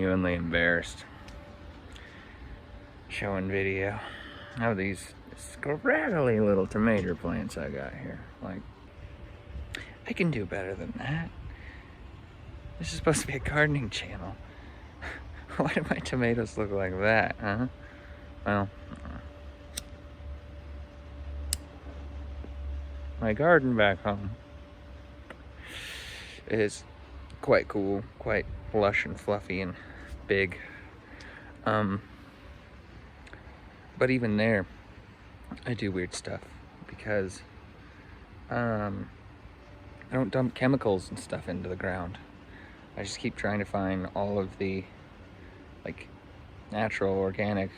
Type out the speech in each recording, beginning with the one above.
genuinely embarrassed showing video of these scraggly little tomato plants I got here. Like, I can do better than that. This is supposed to be a gardening channel. Why do my tomatoes look like that, huh? Well, my garden back home is quite cool, quite lush and fluffy and big. But even there, I do weird stuff because I don't dump chemicals and stuff into the ground. I just keep trying to find all of the like natural, organic,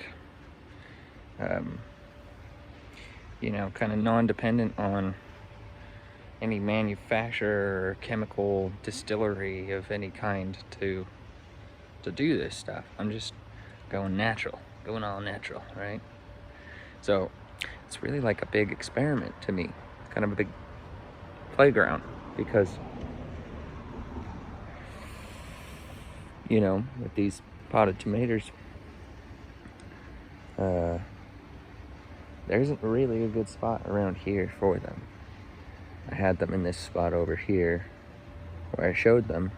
you know, kind of non-dependent on any manufacturer or chemical distillery of any kind to do this stuff. I'm just going natural, going all natural, right? So it's really like a big experiment to me, kind of a big playground, because, you know, with these potted tomatoes, there isn't really a good spot around here for them. I had them in this spot over here where I showed them,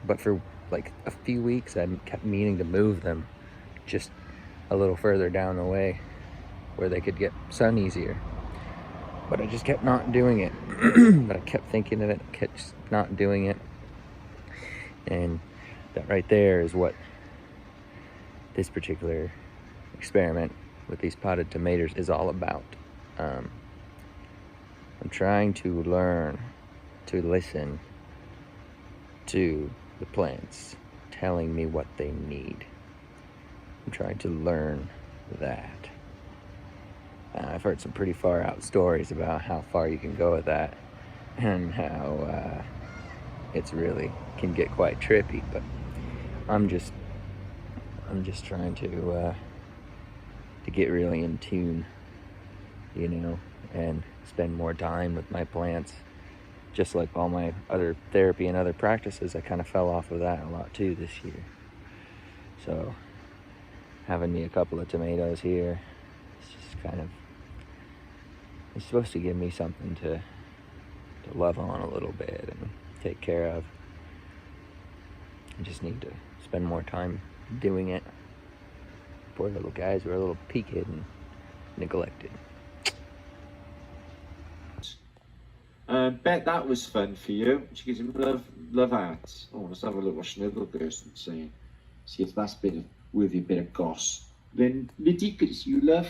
but for like a few weeks I kept meaning to move them just a little further down the way where they could get sun easier, but I just kept not doing it. But I kept thinking of it, kept just not doing it, and that right there is what this particular experiment with these potted tomatoes is all about. I'm trying to learn to listen to the plants telling me what they need. I'm trying to learn that. I've heard some pretty far out stories about how far you can go with that and how it's really can get quite trippy, but I'm just trying to get really in tune, you know, and spend more time with my plants. Just like all my other therapy and other practices, I kind of fell off of that a lot too this year. So having me a couple of tomatoes here, it's just kind of, it's supposed to give me something to love on a little bit and take care of. I just need to spend more time doing it. Poor little guys were a little peaked and neglected. Bet that was fun for you. She gives him love hearts. Oh, let's have a little snuggle person saying. See if that's worthy a bit of goss. Then Liddy, good to see you, love.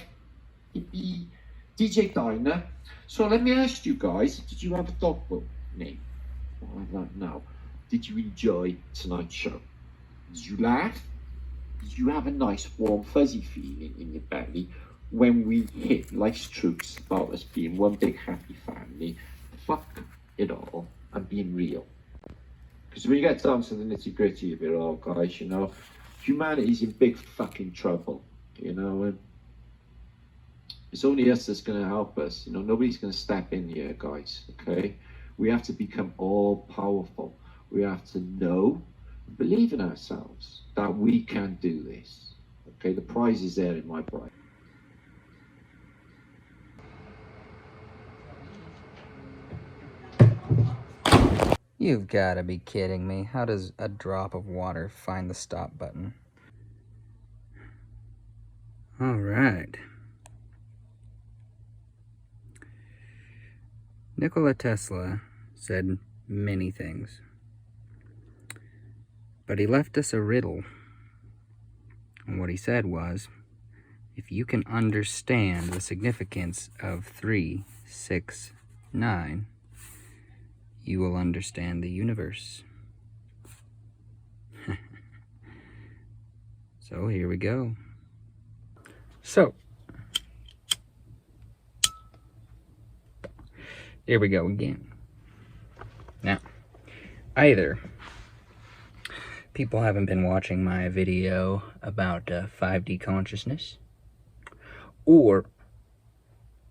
DJ Diner. So let me ask you guys, did you have a dog book name? Oh, I don't know. Did you enjoy tonight's show? Did you laugh? Did you have a nice warm fuzzy feeling in your belly when we hit life's truths about us being one big happy family? Fuck it all and being real. Because when you get down to the nitty gritty of it all, guys, you know, humanity's in big fucking trouble, you know, and it's only us that's going to help us, you know, nobody's going to step in here, guys, okay? We have to become all powerful. We have to know, believe in ourselves, that we can do this, okay? The prize is there in my prize. You've got to be kidding me. How does a drop of water find the stop button? All right. Nikola Tesla said many things, but he left us a riddle. And what he said was, if you can understand the significance of 3, 6, 9, you will understand the universe. So here we go. So, here we go again. Now, either people haven't been watching my video about 5D consciousness, or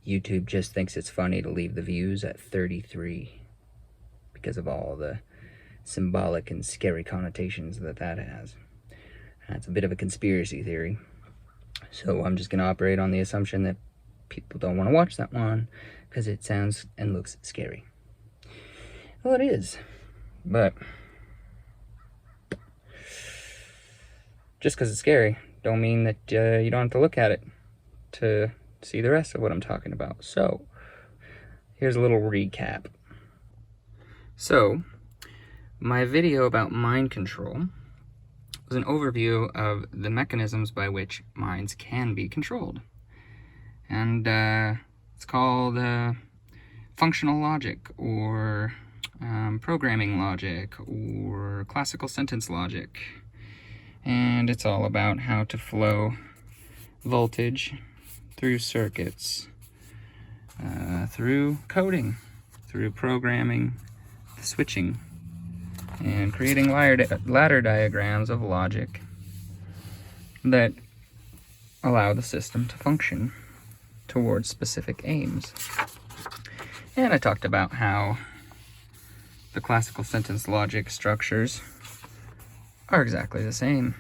YouTube just thinks it's funny to leave the views at 33 because of all the symbolic and scary connotations that has. That's a bit of a conspiracy theory. So I'm just going to operate on the assumption that people don't want to watch that one because it sounds and looks scary. Well, it is, but just because it's scary don't mean that you don't have to look at it to see the rest of what I'm talking about. So here's a little recap. So my video about mind control was an overview of the mechanisms by which minds can be controlled. And it's called functional logic, or programming logic, or classical sentence logic. And it's all about how to flow voltage through circuits, through coding, through programming, switching, and creating ladder diagrams of logic that allow the system to function towards specific aims. And I talked about how the classical sentence logic structures are exactly the same.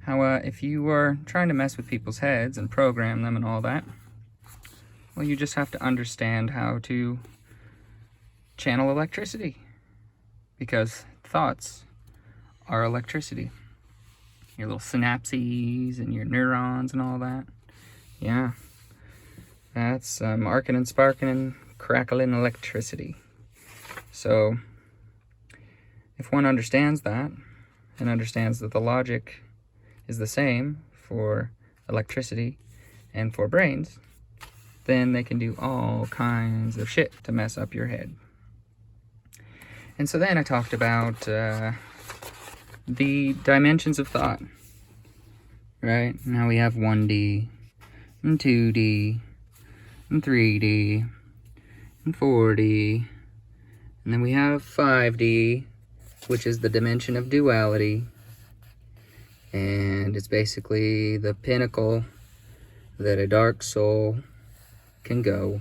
How if you are trying to mess with people's heads and program them and all that, well, you just have to understand how to channel electricity, because thoughts are electricity. Your little synapses and your neurons and all that. Yeah, that's arcing and sparking and crackling electricity. So if one understands that, and understands that the logic is the same for electricity and for brains, then they can do all kinds of shit to mess up your head. And so then I talked about the dimensions of thought, right? Now we have 1D, and 2D, and 3D, and 4D, and then we have 5D, which is the dimension of duality, and it's basically the pinnacle that a dark soul can go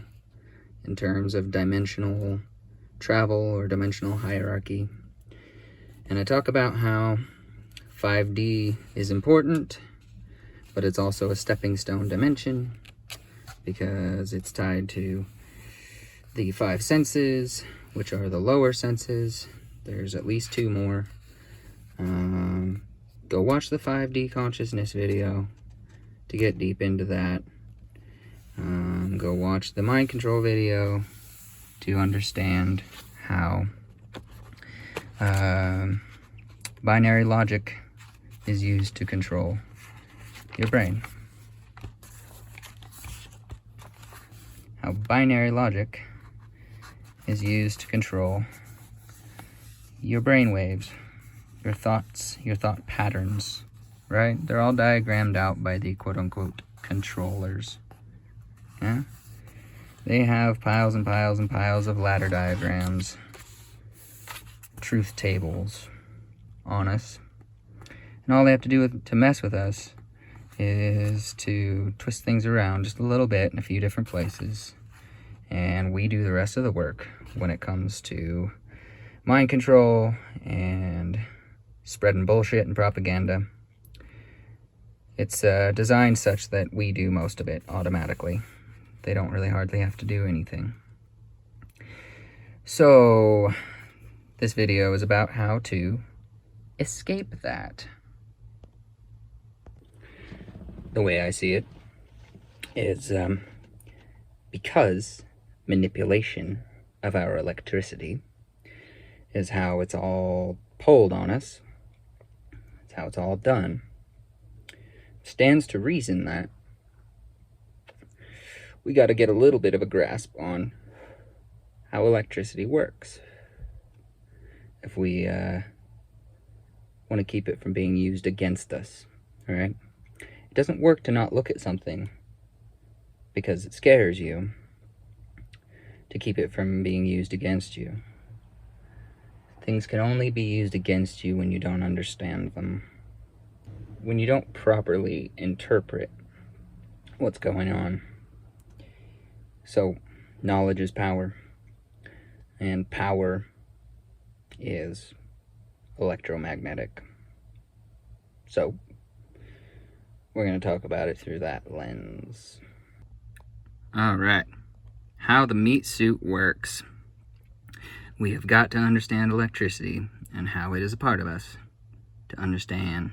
in terms of dimensional travel or dimensional hierarchy. And I talk about how 5D is important, but it's also a stepping stone dimension because it's tied to the 5 senses, which are the lower senses. There's at least 2 more. Go watch the 5D consciousness video to get deep into that. Go watch the mind control video to understand how binary logic is used to control your brain. How binary logic is used to control your brain waves, your thoughts, your thought patterns, right? They're all diagrammed out by the quote-unquote controllers. Yeah? They have piles and piles and piles of ladder diagrams, truth tables on us. And all they have to do to mess with us is to twist things around just a little bit in a few different places. And we do the rest of the work when it comes to mind control and spreading bullshit and propaganda. It's designed such that we do most of it automatically. They don't really hardly have to do anything. So this video is about how to escape that. The way I see it is because manipulation of our electricity is how it's all pulled on us. It's how it's all done. Stands to reason that we got to get a little bit of a grasp on how electricity works if we want to keep it from being used against us, all right? It doesn't work to not look at something because it scares you to keep it from being used against you. Things can only be used against you when you don't understand them. When you don't properly interpret what's going on. So, knowledge is power. And power is electromagnetic. So, we're going to talk about it through that lens. All right, how the meat suit works. We have got to understand electricity and how it is a part of us to understand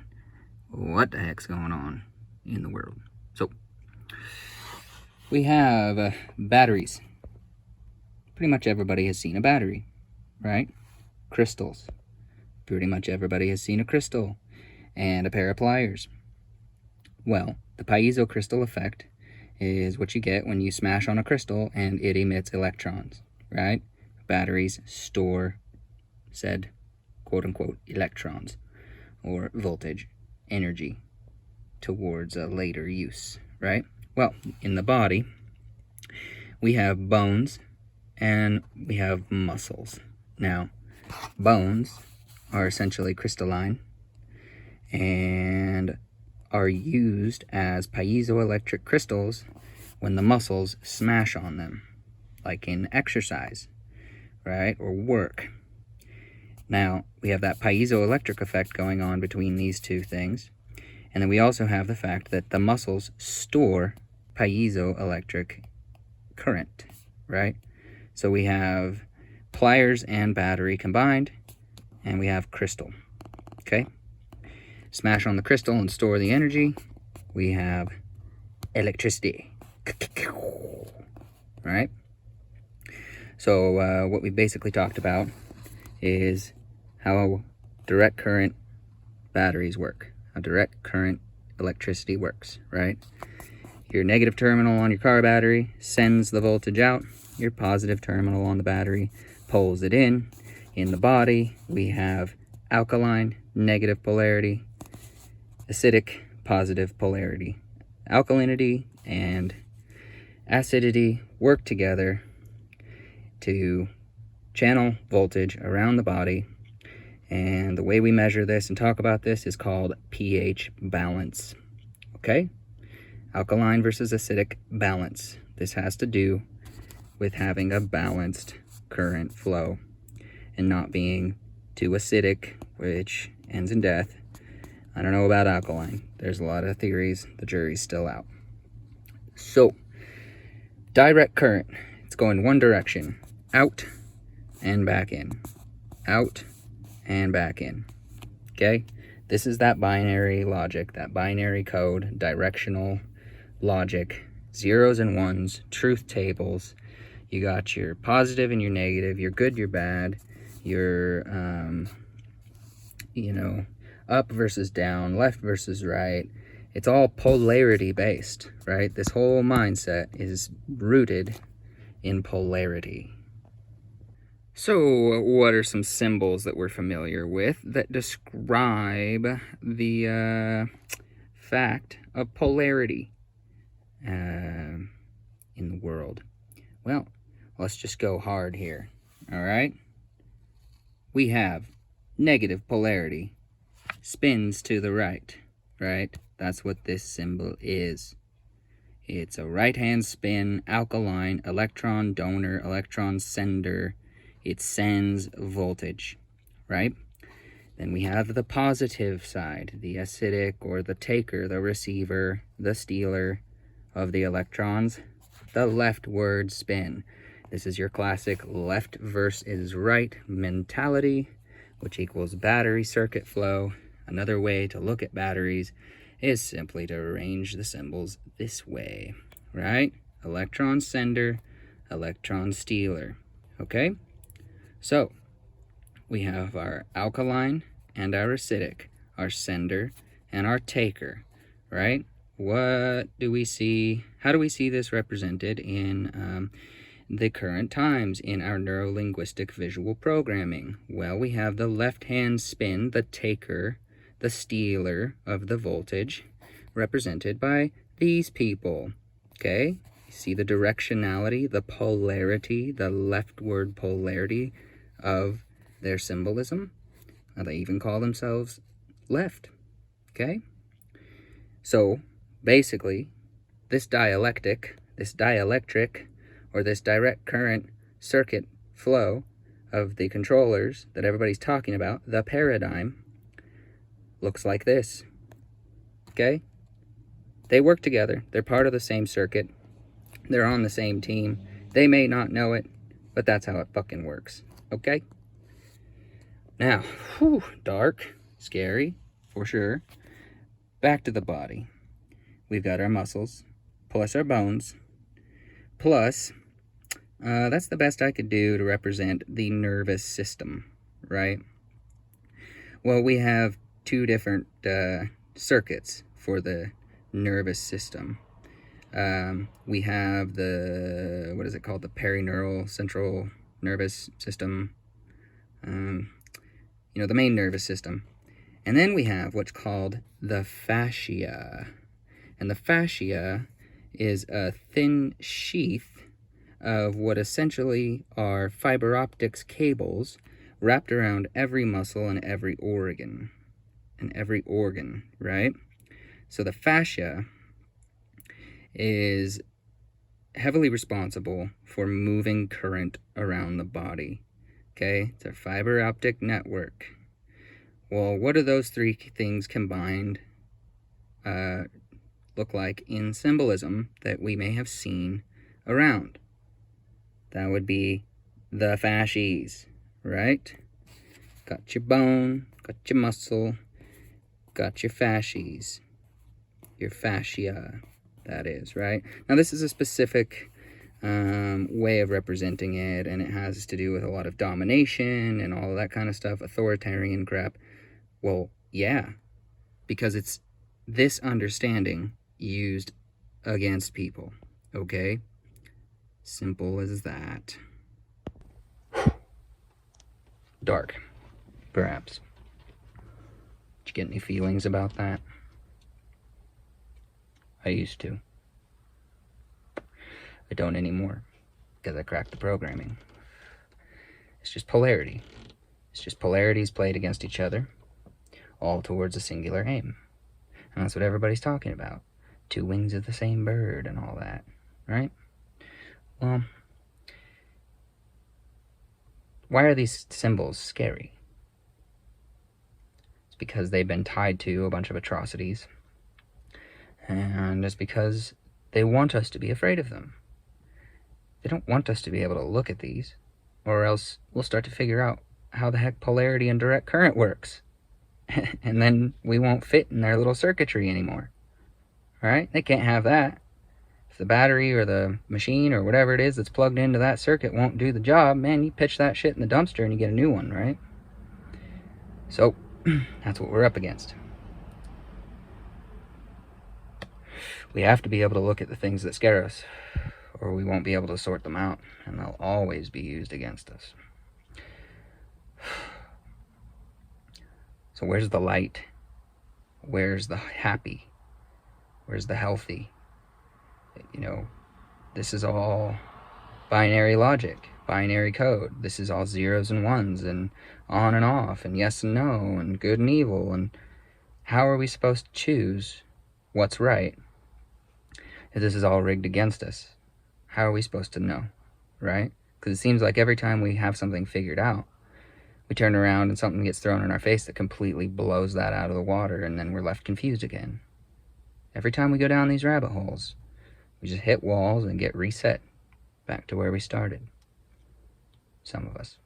what the heck's going on in the world. So, we have batteries. Pretty much everybody has seen a battery, right? Crystals. Pretty much everybody has seen a crystal and a pair of pliers. Well, the piezo crystal effect is what you get when you smash on a crystal and it emits electrons, right? Batteries store said quote-unquote electrons or voltage, energy, towards a later use, right? Well, in the body, we have bones and we have muscles. Now, bones are essentially crystalline and are used as piezoelectric crystals when the muscles smash on them, like in exercise, right, or work. Now, we have that piezoelectric effect going on between these two things, and then we also have the fact that the muscles store piezoelectric current, right? So we have pliers and battery combined, and we have crystal, okay? Smash on the crystal and store the energy, we have electricity, right? So what we basically talked about is how direct current batteries work, how direct current electricity works, right? Your negative terminal on your car battery sends the voltage out. Your positive terminal on the battery pulls it in. In the body, we have alkaline, negative polarity, acidic, positive polarity. Alkalinity and acidity work together to channel voltage around the body, and the way we measure this and talk about this is called pH balance, okay? Alkaline versus acidic balance. This has to do with having a balanced current flow and not being too acidic, which ends in death. I don't know about alkaline. There's a lot of theories. The jury's still out. So, direct current. It's going one direction. Out and back in. Out and back in. Okay? This is that binary logic, that binary code, directional logic, zeros and ones, truth tables. You got your positive and your negative, your good, your bad, your, up versus down, left versus right. It's all polarity based, right? This whole mindset is rooted in polarity. So, what are some symbols that we're familiar with that describe the fact of polarity in the world? Well, let's just go hard here, all right? We have negative polarity, spins to the right, right? That's what this symbol is. It's a right-hand spin, alkaline, electron donor, electron sender. It sends voltage, right? Then we have the positive side, the acidic or the taker, the receiver, the stealer of the electrons, the leftward spin. This is your classic left versus right mentality, which equals battery circuit flow. Another way to look at batteries is simply to arrange the symbols this way, right? Electron sender, electron stealer, okay? So, we have our alkaline and our acidic, our sender and our taker, right? What do we see? How do we see this represented in the current times in our neuro-linguistic visual programming? Well, we have the left-hand spin, the taker, the stealer of the voltage, represented by these people, okay? You see the directionality, the polarity, the leftward polarity of their symbolism. They even call themselves left, okay? So, basically, this dielectric, or this direct current circuit flow of the controllers that everybody's talking about, the paradigm, looks like this. Okay? They work together. They're part of the same circuit. They're on the same team. They may not know it, but that's how it fucking works. Okay? Now, whew, dark, scary, for sure. Back to the body. We've got our muscles, plus our bones, plus, that's the best I could do to represent the nervous system, right? Well, we have two different circuits for the nervous system. We have the, what is it called? The perineural central nervous system. You know, the main nervous system. And then we have what's called the fascia. And the fascia is a thin sheath of what essentially are fiber optics cables wrapped around every muscle and every organ. Right? So the fascia is heavily responsible for moving current around the body. Okay? It's a fiber optic network. Well, what do those three things combined look like in symbolism that we may have seen around? That would be the fasces, right? Got your bone, got your muscle, got your fasces, your fascia, that is, right? Now, this is a specific way of representing it, and it has to do with a lot of domination and all of that kind of stuff, authoritarian crap. Well, yeah, because it's this understanding used against people, okay? Simple as that. Dark, perhaps. Did you get any feelings about that? I used to. I don't anymore, because I cracked the programming. It's just polarity. It's just polarities played against each other, all towards a singular aim. And that's what everybody's talking about. Two wings of the same bird and all that, right? Well, why are these symbols scary? It's because they've been tied to a bunch of atrocities. And it's because they want us to be afraid of them. They don't want us to be able to look at these, or else we'll start to figure out how the heck polarity and direct current works. And then we won't fit in their little circuitry anymore. Right? They can't have that. If the battery or the machine or whatever it is that's plugged into that circuit won't do the job, man, you pitch that shit in the dumpster and you get a new one, right? So, that's what we're up against. We have to be able to look at the things that scare us, or we won't be able to sort them out, and they'll always be used against us. So where's the light? Where's the happy? Where's the healthy? You know, this is all binary logic, binary code. This is all zeros and ones and on and off and yes and no and good and evil. And how are we supposed to choose what's right if this is all rigged against us? How are we supposed to know, right? Because it seems like every time we have something figured out, we turn around and something gets thrown in our face that completely blows that out of the water, and then we're left confused again. Every time we go down these rabbit holes, we just hit walls and get reset back to where we started. Some of us.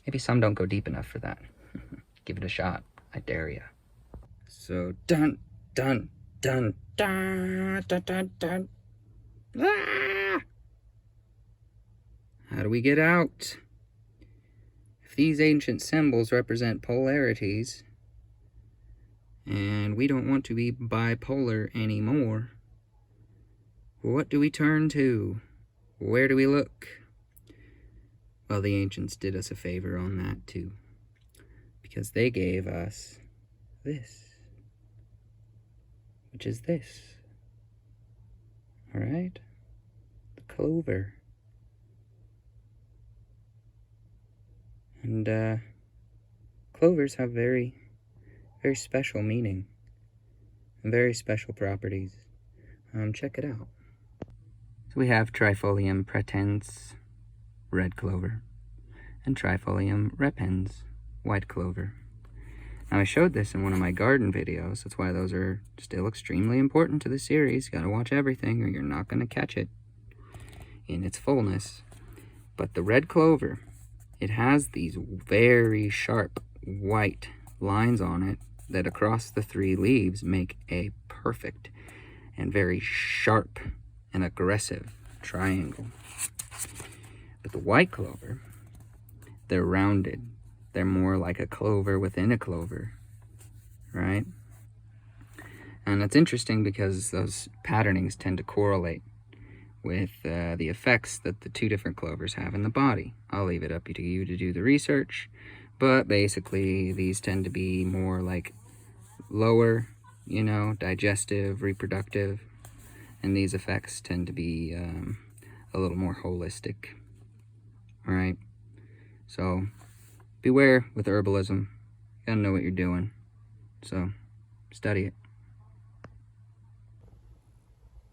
Maybe some don't go deep enough for that. Give it a shot. I dare ya. So, dun, dun, dun, dun, dun, dun, dun. Ah! How do we get out? If these ancient symbols represent polarities, and we don't want to be bipolar anymore, what do we turn to? Where do we look? Well, the ancients did us a favor on that too, because they gave us this, which is this. All right? The clover. And clovers have very, very special meaning and very special properties. Check it out. So we have Trifolium pratense, red clover, and Trifolium repens, white clover. Now, I showed this in one of my garden videos. That's why those are still extremely important to the series. You gotta watch everything or you're not gonna catch it in its fullness. But the red clover, it has these very sharp white lines on it that across the 3 leaves make a perfect and very sharp and aggressive triangle. But the white clover, they're rounded. They're more like a clover within a clover, right? And it's interesting because those patternings tend to correlate with the effects that the 2 different clovers have in the body. I'll leave it up to you to do the research, but basically these tend to be more like lower, you know, digestive, reproductive, and these effects tend to be a little more holistic, all right? So beware with herbalism. You gotta know what you're doing. So study it.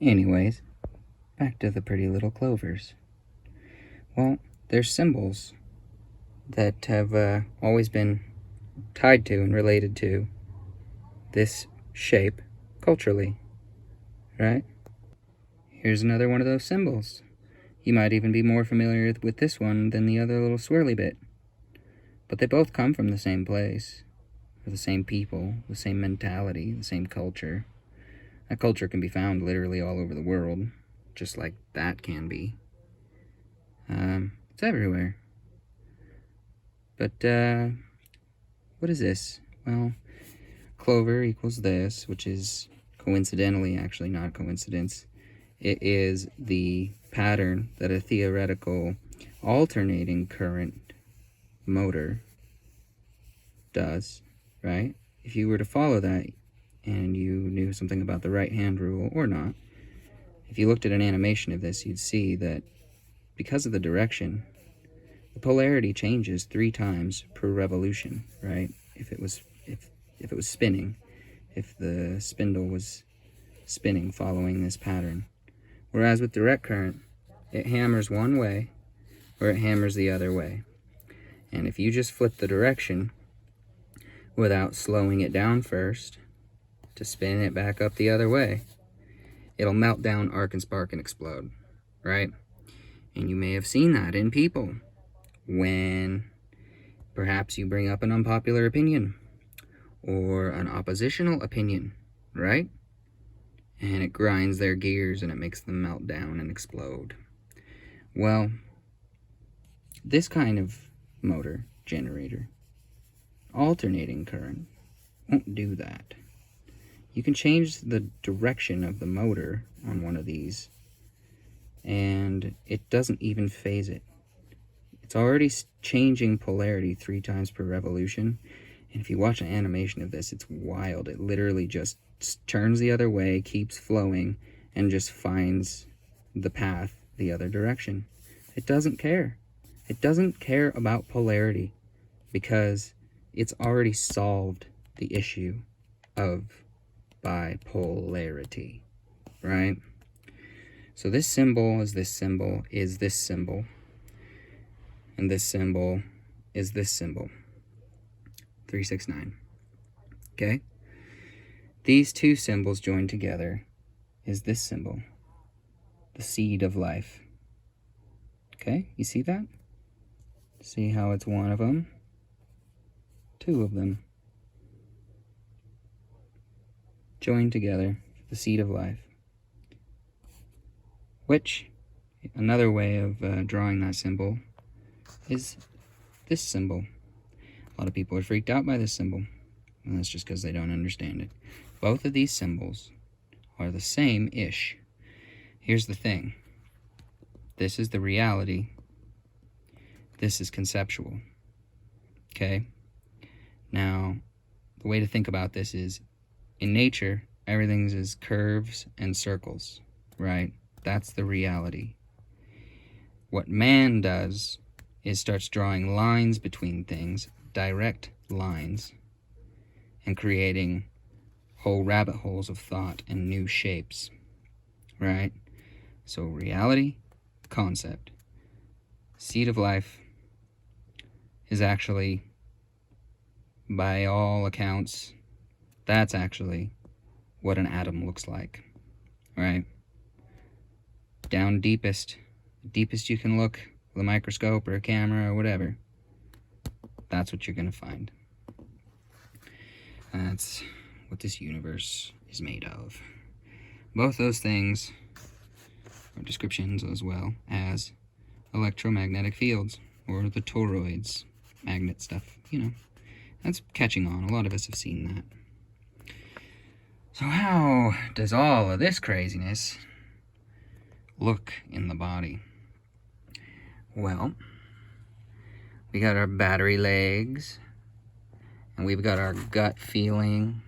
Anyways, back to the pretty little clovers. Well, there's symbols that have always been tied to and related to this shape culturally, right? Here's another one of those symbols. You might even be more familiar with this one than the other little swirly bit. But they both come from the same place, or the same people, the same mentality, the same culture. That culture can be found literally all over the world, just like that can be. It's everywhere. But, what is this? Well, clover equals this, which is coincidentally, actually not coincidence, it is the pattern that a theoretical alternating current motor does, right? If you were to follow that and you knew something about the right-hand rule or not, if you looked at an animation of this, you'd see that because of the direction, the polarity changes 3 times per revolution, right? If it was spinning, if the spindle was spinning following this pattern. Whereas with direct current, it hammers one way or it hammers the other way. And if you just flip the direction without slowing it down first to spin it back up the other way, it'll melt down, arc and spark and explode, right? And you may have seen that in people when perhaps you bring up an unpopular opinion or an oppositional opinion, right? And it grinds their gears and it makes them melt down and explode. Well, this kind of motor generator, alternating current, won't do that. You can change the direction of the motor on one of these and it doesn't even phase it. It's already changing polarity 3 times per revolution. And if you watch an animation of this, it's wild. It literally just turns the other way, keeps flowing, and just finds the path the other direction. It doesn't care. It doesn't care about polarity because it's already solved the issue of bipolarity, right? So this symbol is this symbol is this symbol, and this symbol is this symbol. 369. Okay? These 2 symbols joined together is this symbol, the seed of life. Okay? You see that? See how it's one of them? 2 of them joined together, the seed of life. Which, another way of drawing that symbol is this symbol. A lot of people are freaked out by this symbol, and that's just because they don't understand it. Both of these symbols are the same-ish. Here's the thing. This is the reality. This is conceptual. Okay? Now, the way to think about this is, in nature, everything's is curves and circles, right? That's the reality. What man does is starts drawing lines between things, direct lines, and creating whole rabbit holes of thought and new shapes, right? So reality, concept, seed of life, is actually, by all accounts, that's actually what an atom looks like, right? Down deepest you can look with a microscope or a camera or whatever, that's what you're gonna find. That's what this universe is made of. Both those things are descriptions as well as electromagnetic fields, or the toroids, magnet stuff, you know. That's catching on. A lot of us have seen that. So how does all of this craziness look in the body? Well, we got our battery legs, and we've got our gut feeling,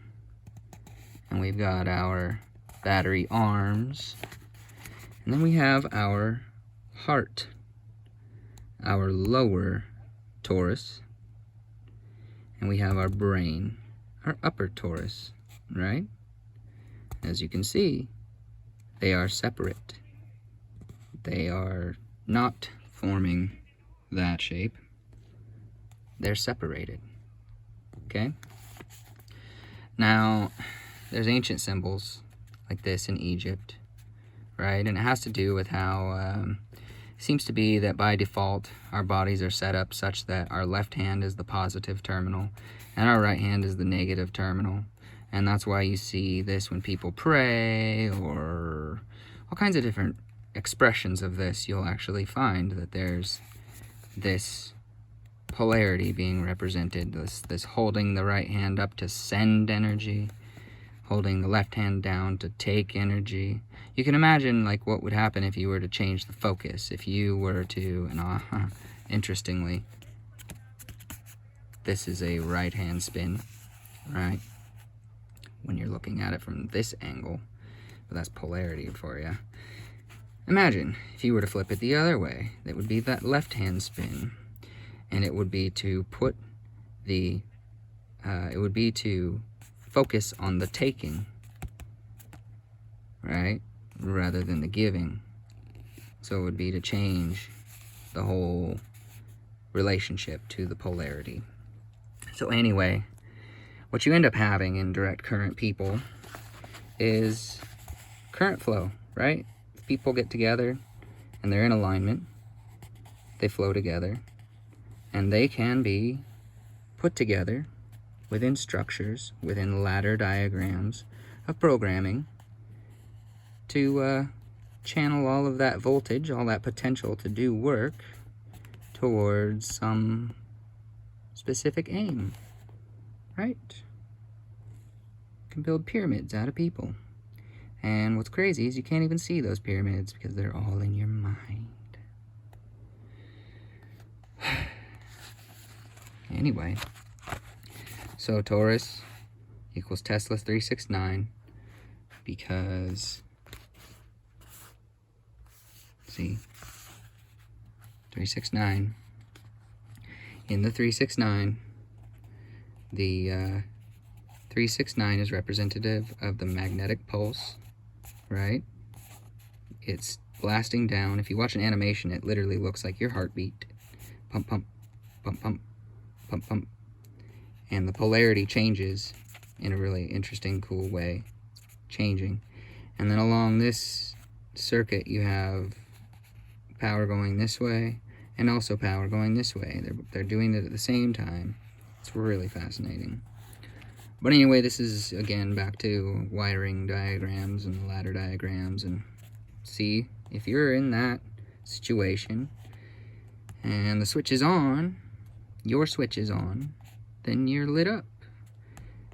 and we've got our battery arms, and then we have our heart, our lower torus, and we have our brain, our upper torus, right? As you can see, they are separate. They are not forming that shape. They're separated, okay? Now, there's ancient symbols like this in Egypt, right? And it has to do with how it seems to be that by default, our bodies are set up such that our left hand is the positive terminal and our right hand is the negative terminal. And that's why you see this when people pray, or all kinds of different expressions of this. You'll actually find that there's this polarity being represented, this holding the right hand up to send energy, holding the left hand down to take energy. You can imagine like what would happen if you were to change the focus, if you were to, and interestingly, this is a right hand spin, right? When you're looking at it from this angle, but that's polarity for you. Imagine if you were to flip it the other way, that would be that left hand spin, and it would be to put the, it would be to focus on the taking, right, rather than the giving. So it would be to change the whole relationship to the polarity. So anyway, what you end up having in direct current people is current flow, right? If people get together and they're in alignment, they flow together, and they can be put together within structures, within ladder diagrams of programming to channel all of that voltage, all that potential to do work towards some specific aim, right? You can build pyramids out of people. And what's crazy is you can't even see those pyramids because they're all in your mind. Anyway, so Taurus equals Tesla 369 because, see, 369, in the 369, the 369 is representative of the magnetic pulse, right? It's blasting down. If you watch an animation, it literally looks like your heartbeat. Pump, pump, pump, pump, pump, pump. And the polarity changes in a really interesting, cool way, changing. And then along this circuit, you have power going this way and also power going this way. They're doing it at the same time. It's really fascinating. But anyway, this is, again, back to wiring diagrams and ladder diagrams. And see, if you're in that situation and the switch is on, your switch is on, then you're lit up.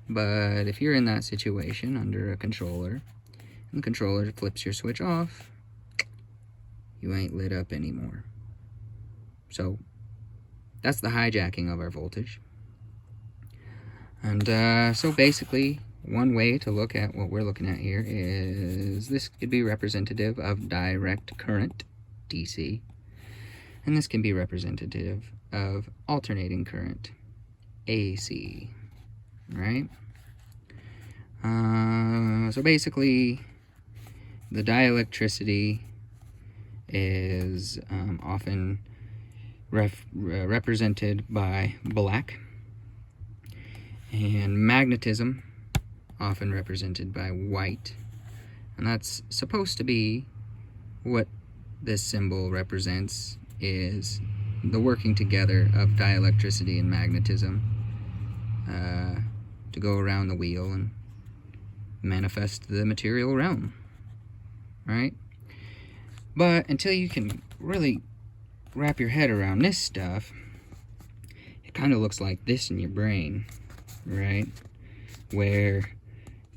But if you're in that situation under a controller, and the controller flips your switch off, you ain't lit up anymore. So that's the hijacking of our voltage. And so basically, one way to look at what we're looking at here is this could be representative of direct current, DC, and this can be representative of alternating current, AC, right? So basically, the dielectricity is often represented by black, and magnetism, often represented by white. And that's supposed to be what this symbol represents, is the working together of dielectricity and magnetism to go around the wheel and manifest the material realm, right? But until you can really wrap your head around this stuff, it kind of looks like this in your brain, right? Where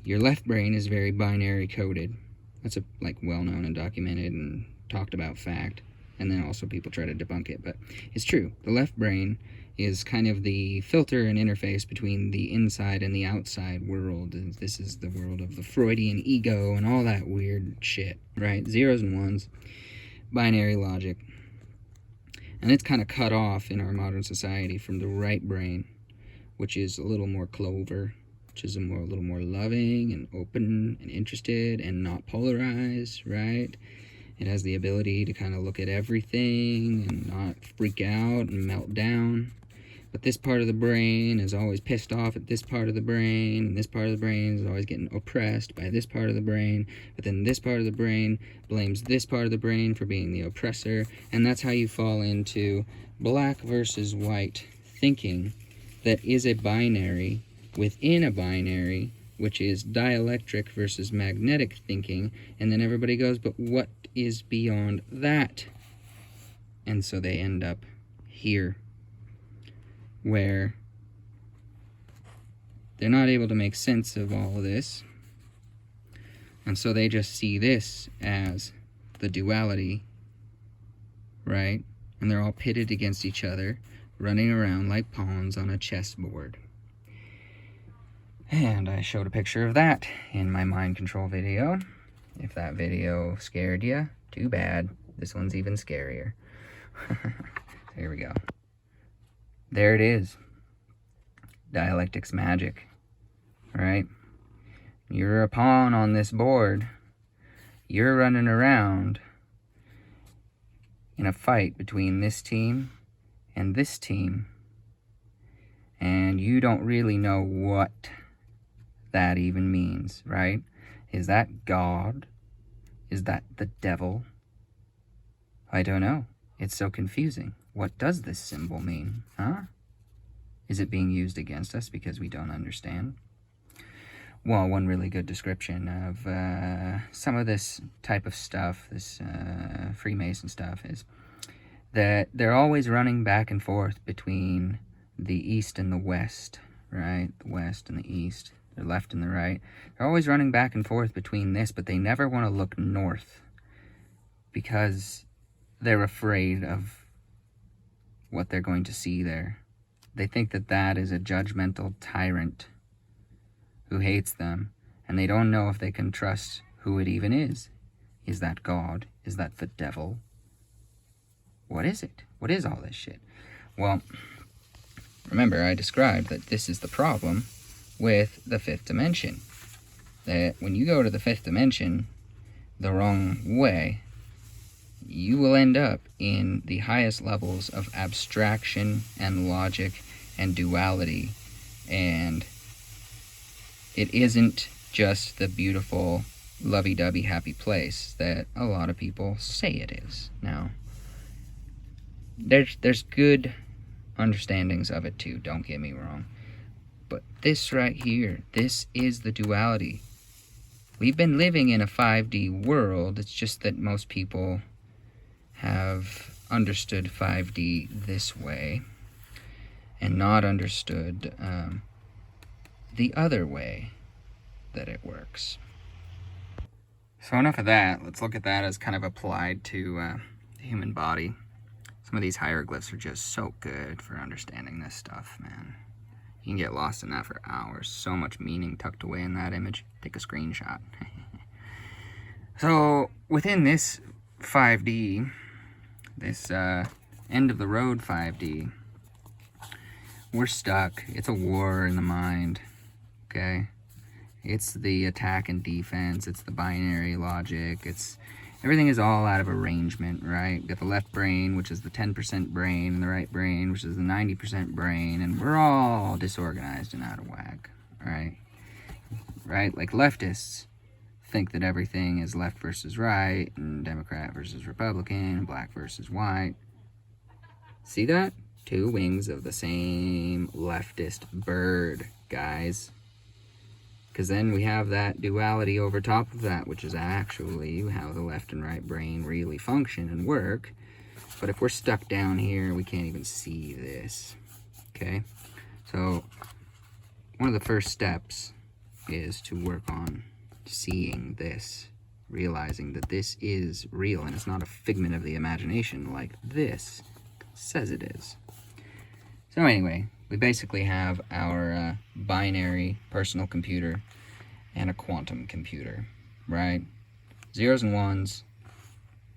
your left brain is very binary coded. That's a well-known and documented and talked about fact. And then also people try to debunk it, but it's true. The left brain is kind of the filter and interface between the inside and the outside world. And this is the world of the Freudian ego and all that weird shit, right? Zeros and ones, binary logic. And it's kind of cut off in our modern society from the right brain, which is a little more clover, which is a little more loving and open and interested and not polarized, right? It has the ability to kind of look at everything and not freak out and melt down. But this part of the brain is always pissed off at this part of the brain, and this part of the brain is always getting oppressed by this part of the brain, but then this part of the brain blames this part of the brain for being the oppressor, and that's how you fall into black versus white thinking that is a binary within a binary, which is dielectric versus magnetic thinking, and then everybody goes, but what is beyond that? And so they end up here, where they're not able to make sense of all of this, and so they just see this as the duality, right? And they're all pitted against each other, running around like pawns on a chessboard. And I showed a picture of that in my mind control video. If that video scared you, too bad. This one's even scarier. Here we go. There it is. Dialectics magic, right? You're a pawn on this board. You're running around in a fight between this team and this team. And you don't really know what that even means, right? Is that God? Is that the devil? I don't know. It's so confusing. What does this symbol mean, huh? Is it being used against us because we don't understand? Well, one really good description of some of this type of stuff, this Freemason stuff, is that they're always running back and forth between the East and the West, right? The West and the East. The left and the right. They're always running back and forth between this, but they never want to look north because they're afraid of what they're going to see there. They think that that is a judgmental tyrant who hates them, and they don't know if they can trust who it even is. Is that God? Is that the devil? What is it? What is all this shit? Well, remember I described that this is the problem with the fifth dimension. That when you go to the fifth dimension the wrong way, you will end up in the highest levels of abstraction and logic and duality. And it isn't just the beautiful, lovey-dovey, happy place that a lot of people say it is. Now, there's good understandings of it too, don't get me wrong. But this right here, this is the duality. We've been living in a 5D world. It's just that most people have understood 5D this way and not understood the other way that it works. So enough of that. Let's look at that as kind of applied to the human body. Some of these hieroglyphs are just so good for understanding this stuff, man. You can get lost in that for hours. So much meaning tucked away in that image. Take a screenshot. So, within this 5D, this end of the road 5D, we're stuck. It's a war in the mind, okay? It's the attack and defense. It's the binary logic. It's everything is all out of arrangement, right? Got the left brain, which is the 10% brain, and the right brain, which is the 90% brain, and we're all disorganized and out of whack, right? Right? Like leftists think that everything is left versus right, and Democrat versus Republican, and black versus white. See that? Two wings of the same leftist bird, guys. Because then we have that duality over top of that, which is actually how the left and right brain really function and work. But if we're stuck down here, we can't even see this. Okay? So, one of the first steps is to work on seeing this, realizing that this is real and it's not a figment of the imagination like this says it is. So anyway, we basically have our binary personal computer and a quantum computer, right? Zeros and ones,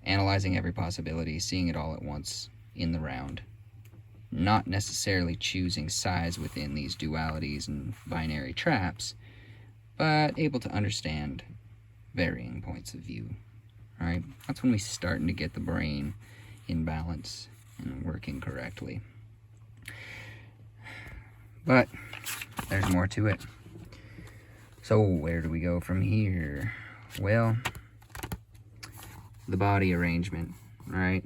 analyzing every possibility, seeing it all at once in the round. Not necessarily choosing sides within these dualities and binary traps, but able to understand varying points of view, right? That's when we starting to get the brain in balance and working correctly. But there's more to it. So where do we go from here? Well, the body arrangement, right?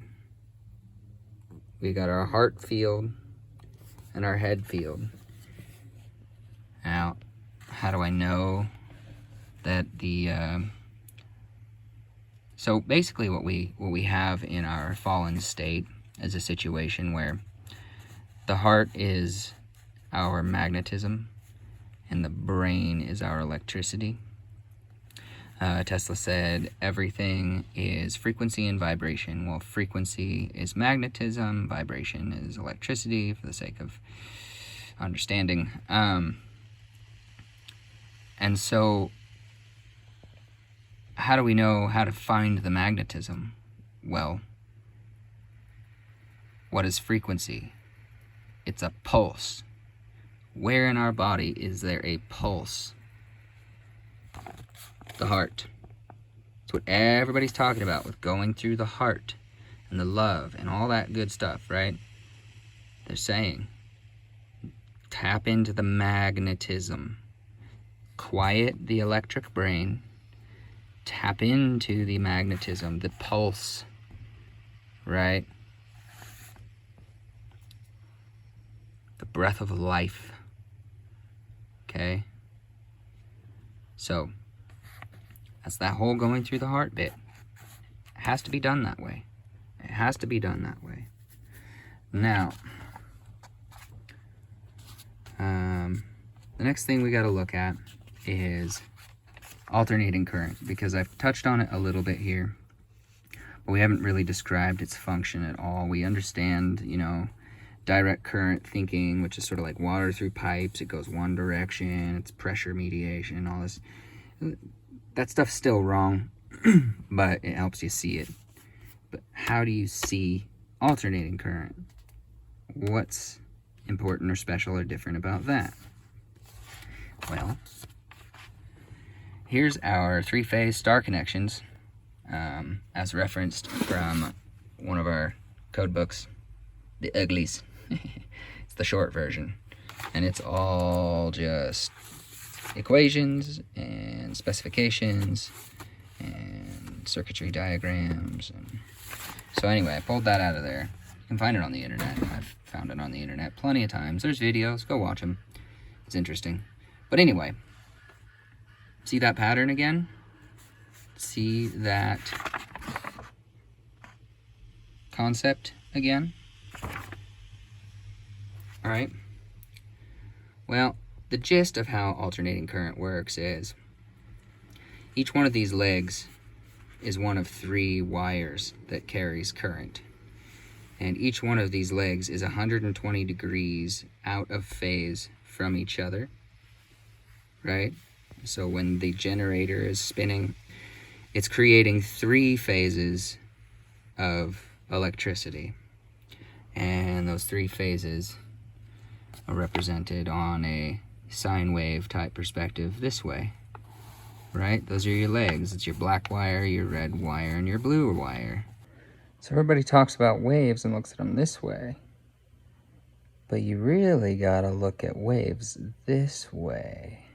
We got our heart field and our head field. Now, how do I know that the so basically what we have in our fallen state is a situation where the heart is our magnetism and the brain is our electricity. Tesla said everything is frequency and vibration. Well, frequency is magnetism, vibration is electricity, for the sake of understanding. And so, how do we know how to find the magnetism? Well, what is frequency? It's a pulse. Where in our body is there a pulse? The heart. It's what everybody's talking about with going through the heart and the love and all that good stuff, right? They're saying, tap into the magnetism. Quiet the electric brain. Tap into the magnetism, the pulse, right? The breath of life. Okay? So, that's that whole going through the heart bit. It has to be done that way. It has to be done that way. Now, the next thing we got to look at is alternating current, because I've touched on it a little bit here, but we haven't really described its function at all. We understand, direct current thinking, which is sort of like water through pipes. It goes one direction, it's pressure mediation, all this. That stuff's still wrong, but it helps you see it. But how do you see alternating current? What's important or special or different about that? Well, here's our three-phase star connections, as referenced from one of our code books, the Uglies. It's the short version, and it's all just equations and specifications and circuitry diagrams. And so anyway, I pulled that out of there. You can find it on the internet. I've found it on the internet plenty of times. There's videos. Go watch them. It's interesting. But anyway, see that pattern again? See that concept again? All right. Well, the gist of how alternating current works is each one of these legs is one of 3 wires that carries current. And each one of these legs is 120 degrees out of phase from each other, right? So when the generator is spinning, it's creating 3 phases of electricity. And those 3 phases are represented on a sine wave type perspective this way, right? Those are your legs. It's your black wire, your red wire, and your blue wire. So everybody talks about waves and looks at them this way. But you really gotta look at waves this way.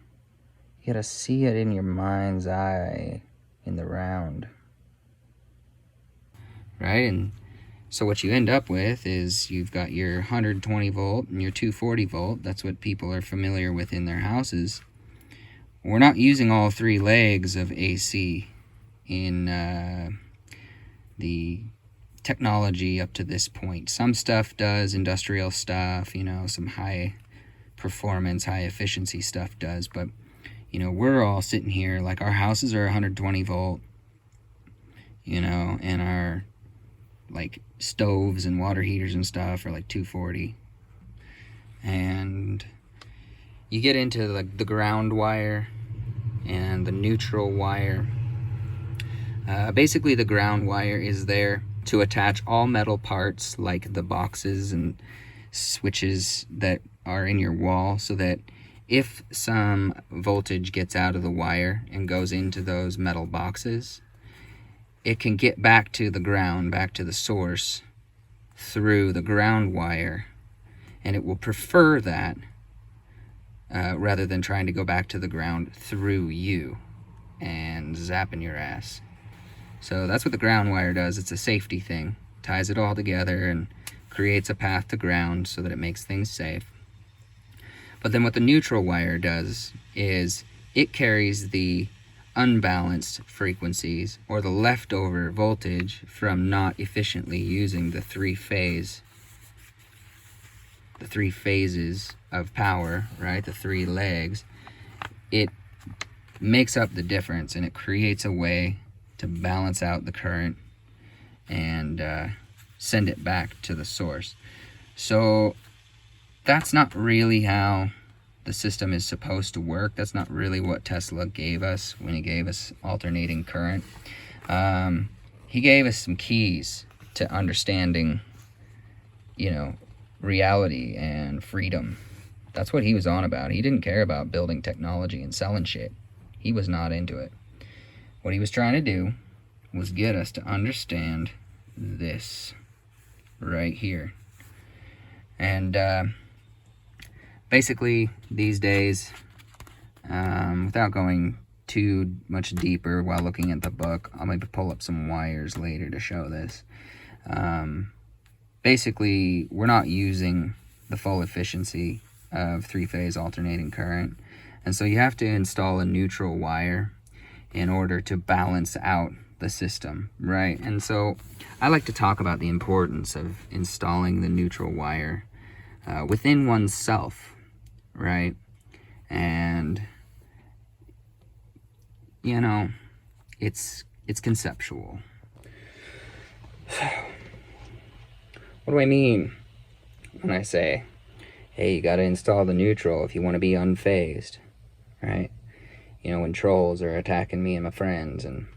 You gotta see it in your mind's eye, in the round. Right? And so what you end up with is you've got your 120 volt and your 240 volt. That's what people are familiar with in their houses. We're not using all three legs of AC in the technology up to this point. Some stuff does, industrial stuff, you know, some high performance, high efficiency stuff does, but you know, we're all sitting here like our houses are 120 volt, you know, and our like stoves and water heaters and stuff are like 240. And you get into like the ground wire and the neutral wire. Basically the ground wire is there to attach all metal parts like the boxes and switches that are in your wall, so that if some voltage gets out of the wire and goes into those metal boxes, it can get back to the ground, back to the source through the ground wire, and it will prefer that rather than trying to go back to the ground through you and zapping your ass. So that's what the ground wire does. It's a safety thing. Ties it all together and creates a path to ground so that it makes things safe. But then what the neutral wire does is it carries the unbalanced frequencies or the leftover voltage from not efficiently using the three phases of power, right? The three legs. It makes up the difference and it creates a way to balance out the current and send it back to the source. So that's not really how the system is supposed to work. That's not really what Tesla gave us when he gave us alternating current. He gave us some keys to understanding, you know, reality and freedom. That's what he was on about. He didn't care about building technology and selling shit. He was not into it. What he was trying to do was get us to understand this right here. And basically these days, without going too much deeper while looking at the book, I'll maybe pull up some wires later to show this. Basically, we're not using the full efficiency of three-phase alternating current, and so you have to install a neutral wire in order to balance out the system, right? And so I like to talk about the importance of installing the neutral wire within oneself, right? And you know, it's conceptual. So what do I mean when I say, hey, you got to install the neutral if you want to be unfazed, right? You know, when trolls are attacking me and my friends and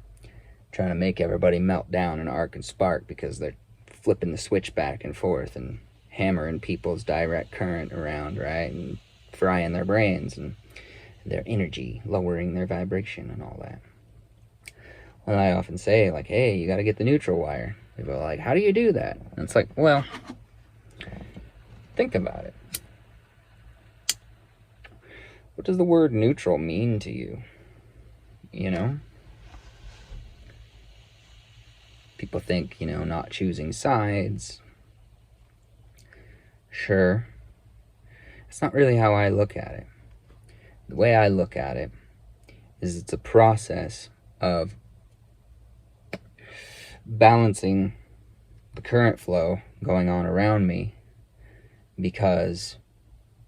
trying to make everybody melt down and arc and spark because they're flipping the switch back and forth and hammering people's direct current around, right? And frying their brains and their energy, lowering their vibration and all that. Well, I often say, like, hey, you got to get the neutral wire. People are like, how do you do that? And it's like, well, think about it. What does the word neutral mean to you? You know? People think, you know, not choosing sides. Sure. It's not really how I look at it. The way I look at it is it's a process of balancing the current flow going on around me, because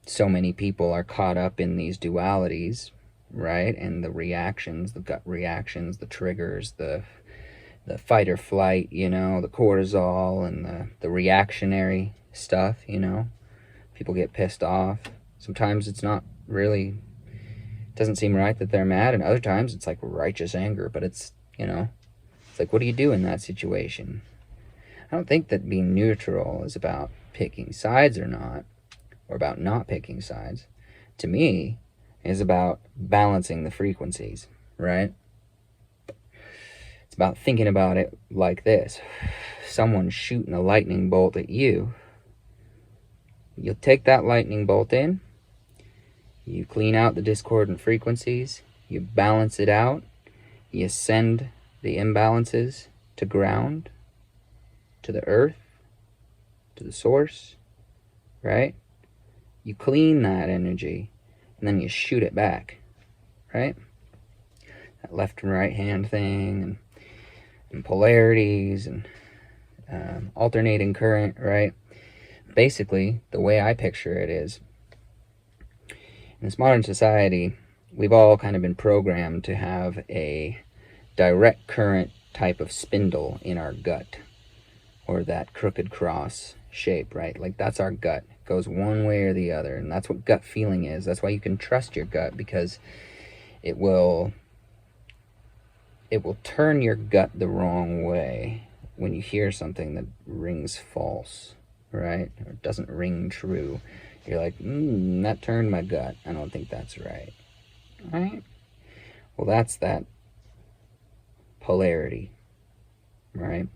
so many people are caught up in these dualities, right? And the reactions, the gut reactions, the triggers, the fight or flight, you know, the cortisol and the reactionary stuff, you know. People get pissed off. Sometimes it's not really, doesn't seem right that they're mad, and other times it's like righteous anger, but it's, you know, it's like, what do you do in that situation? I don't think that being neutral is about picking sides or not, or about not picking sides. To me, is about balancing the frequencies. right? It's about thinking about it like this. Someone's shooting a lightning bolt at you. You'll take that lightning bolt in, you clean out the discordant frequencies, you balance it out, you send the imbalances to ground, to the earth, to the source, right? You clean that energy, and then you shoot it back, right? That left and right hand thing, and polarities, and alternating current, right? Basically, the way I picture it is, in this modern society, we've all kind of been programmed to have a direct current type of spindle in our gut, or that crooked cross shape, right? Like, that's our gut. It goes one way or the other, and that's what gut feeling is. That's why you can trust your gut, because it will turn your gut the wrong way when you hear something that rings false, right? Or doesn't ring true. You're like, that turned my gut. I don't think that's right. Right? Well, that's that polarity, right?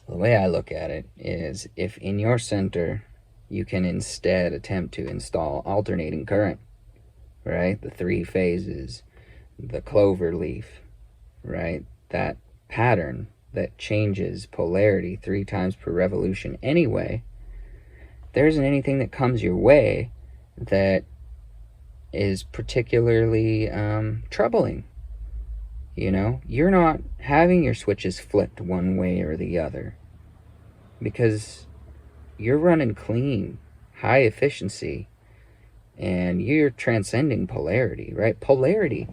Well, the way I look at it is, if in your center you can instead attempt to install alternating current, right? The 3 phases, the clover leaf, right? That pattern that changes polarity 3 times per revolution anyway, there isn't anything that comes your way that is particularly troubling. You know, you're not having your switches flipped one way or the other, because you're running clean, high efficiency, and you're transcending polarity, right? Polarity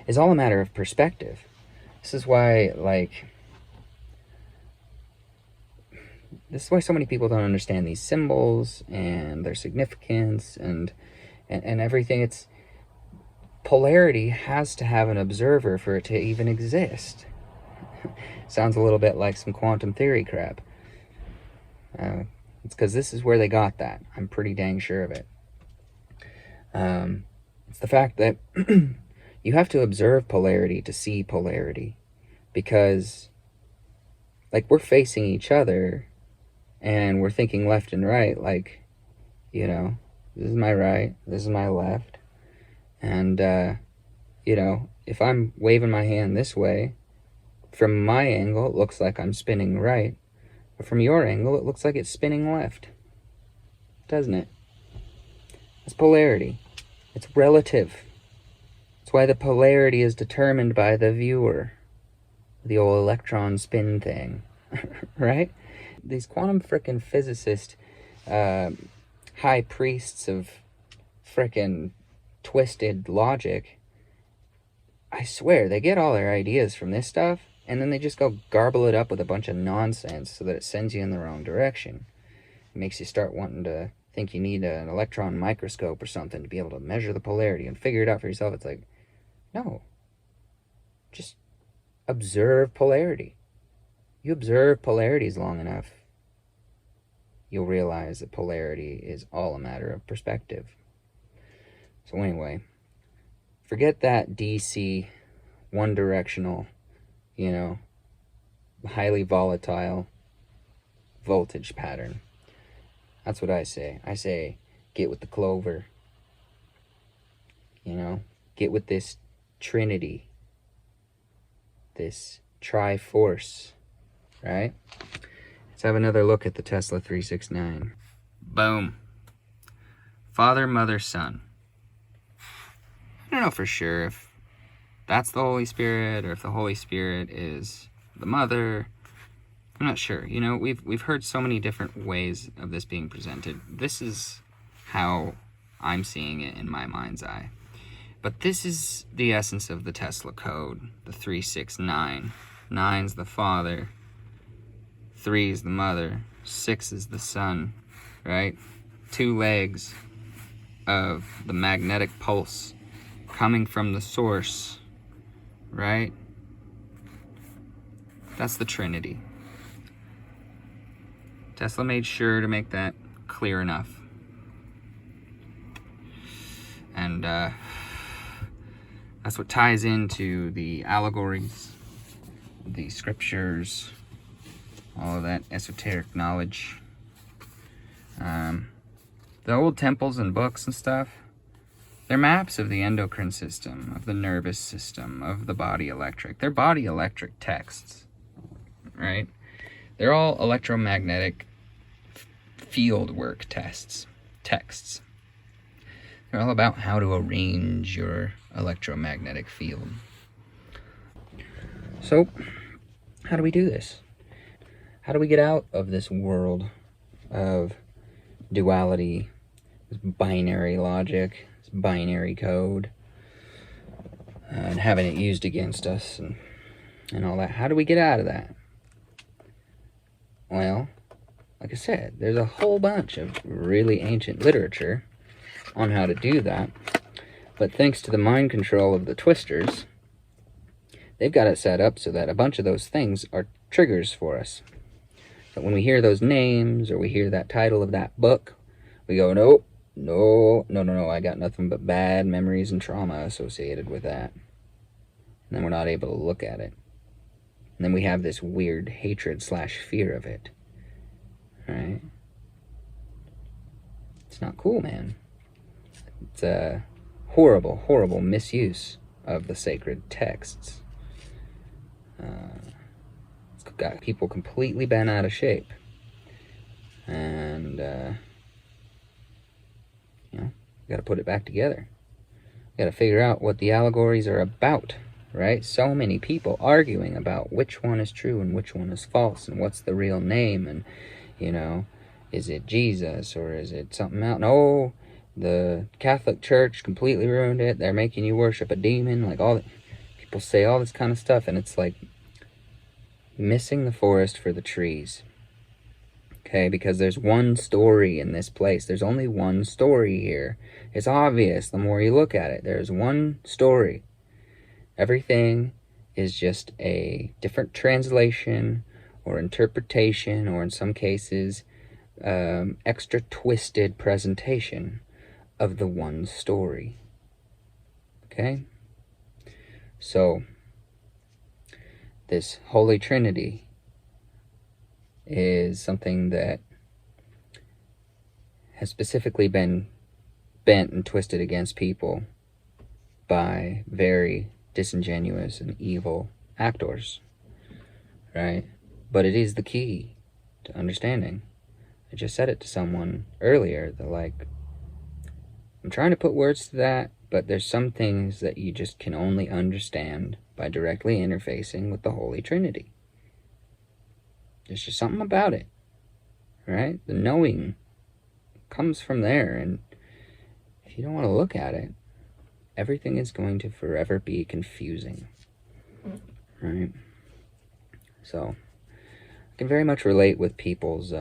is all a matter of perspective. This is why, so many people don't understand these symbols and their significance and everything. It's polarity has to have an observer for it to even exist. Sounds a little bit like some quantum theory crap. It's because this is where they got that. I'm pretty dang sure of it. It's the fact that you have to observe polarity to see polarity, because, like, we're facing each other and we're thinking left and right, like, you know, this is my right, this is my left, and you know, if I'm waving my hand this way, from my angle it looks like I'm spinning right, but from your angle it looks like it's spinning left, doesn't it? It's polarity. It's relative. That's why the polarity is determined by the viewer. The old electron spin thing, right? These quantum frickin' physicist high priests of frickin' twisted logic, I swear, they get all their ideas from this stuff, and then they just go garble it up with a bunch of nonsense so that it sends you in the wrong direction. It makes you start wanting to think you need an electron microscope or something to be able to measure the polarity and figure it out for yourself. It's like, no. Just observe polarity. You observe polarities long enough, you'll realize that polarity is all a matter of perspective. So anyway, forget that DC, one-directional, you know, highly volatile voltage pattern. That's what I say. I say, get with the clover. You know, get with this trinity, this tri-force, right? Let's have another look at the Tesla 369. Boom. Father, Mother, Son. I don't know for sure if that's the Holy Spirit or if the Holy Spirit is the Mother. I'm not sure. You know, we've heard so many different ways of this being presented. This is how I'm seeing it in my mind's eye. But this is the essence of the Tesla code, the 369. 9's the Father, 3 is the Mother, 6 is the Son, right? 2 legs of the magnetic pulse coming from the source, right? That's the Trinity. Tesla made sure to make that clear enough. And I That's what ties into the allegories, the scriptures, all of that esoteric knowledge. The old temples and books and stuff, they're maps of the endocrine system, of the nervous system, of the body electric. They're body electric texts, right? They're all electromagnetic field work texts. They're all about how to arrange your electromagnetic field. So, how do we do this? How do we get out of this world of duality, this binary logic, this binary code, and having it used against us and all that? How do we get out of that? Well, like I said, there's a whole bunch of really ancient literature on how to do that. But thanks to the mind control of the twisters, they've got it set up so that a bunch of those things are triggers for us. So when we hear those names or we hear that title of that book, we go, no, I got nothing but bad memories and trauma associated with that. And then we're not able to look at it. And then we have this weird hatred/fear of it. Right? It's not cool, man. It's a horrible, horrible misuse of the sacred texts. It's got people completely bent out of shape. And, got to put it back together. Got to figure out what the allegories are about, right? So many people arguing about which one is true and which one is false and what's the real name and, is it Jesus or is it something else? No, the Catholic Church completely ruined it. They're making you worship a demon. Like, all people say all this kind of stuff, and it's like missing the forest for the trees. Okay, because there's one story in this place. There's only one story here. It's obvious the more you look at it. There's one story. Everything is just a different translation or interpretation, or in some cases, extra twisted presentation of the one story. Okay? So, this Holy Trinity is something that has specifically been bent and twisted against people by very disingenuous and evil actors, right? But it is the key to understanding. I just said it to someone earlier, that like, I'm trying to put words to that, but there's some things that you just can only understand by directly interfacing with the Holy Trinity. There's just something about it, right? The knowing comes from there, and if you don't want to look at it, everything is going to forever be confusing, right? So, I can very much relate with people's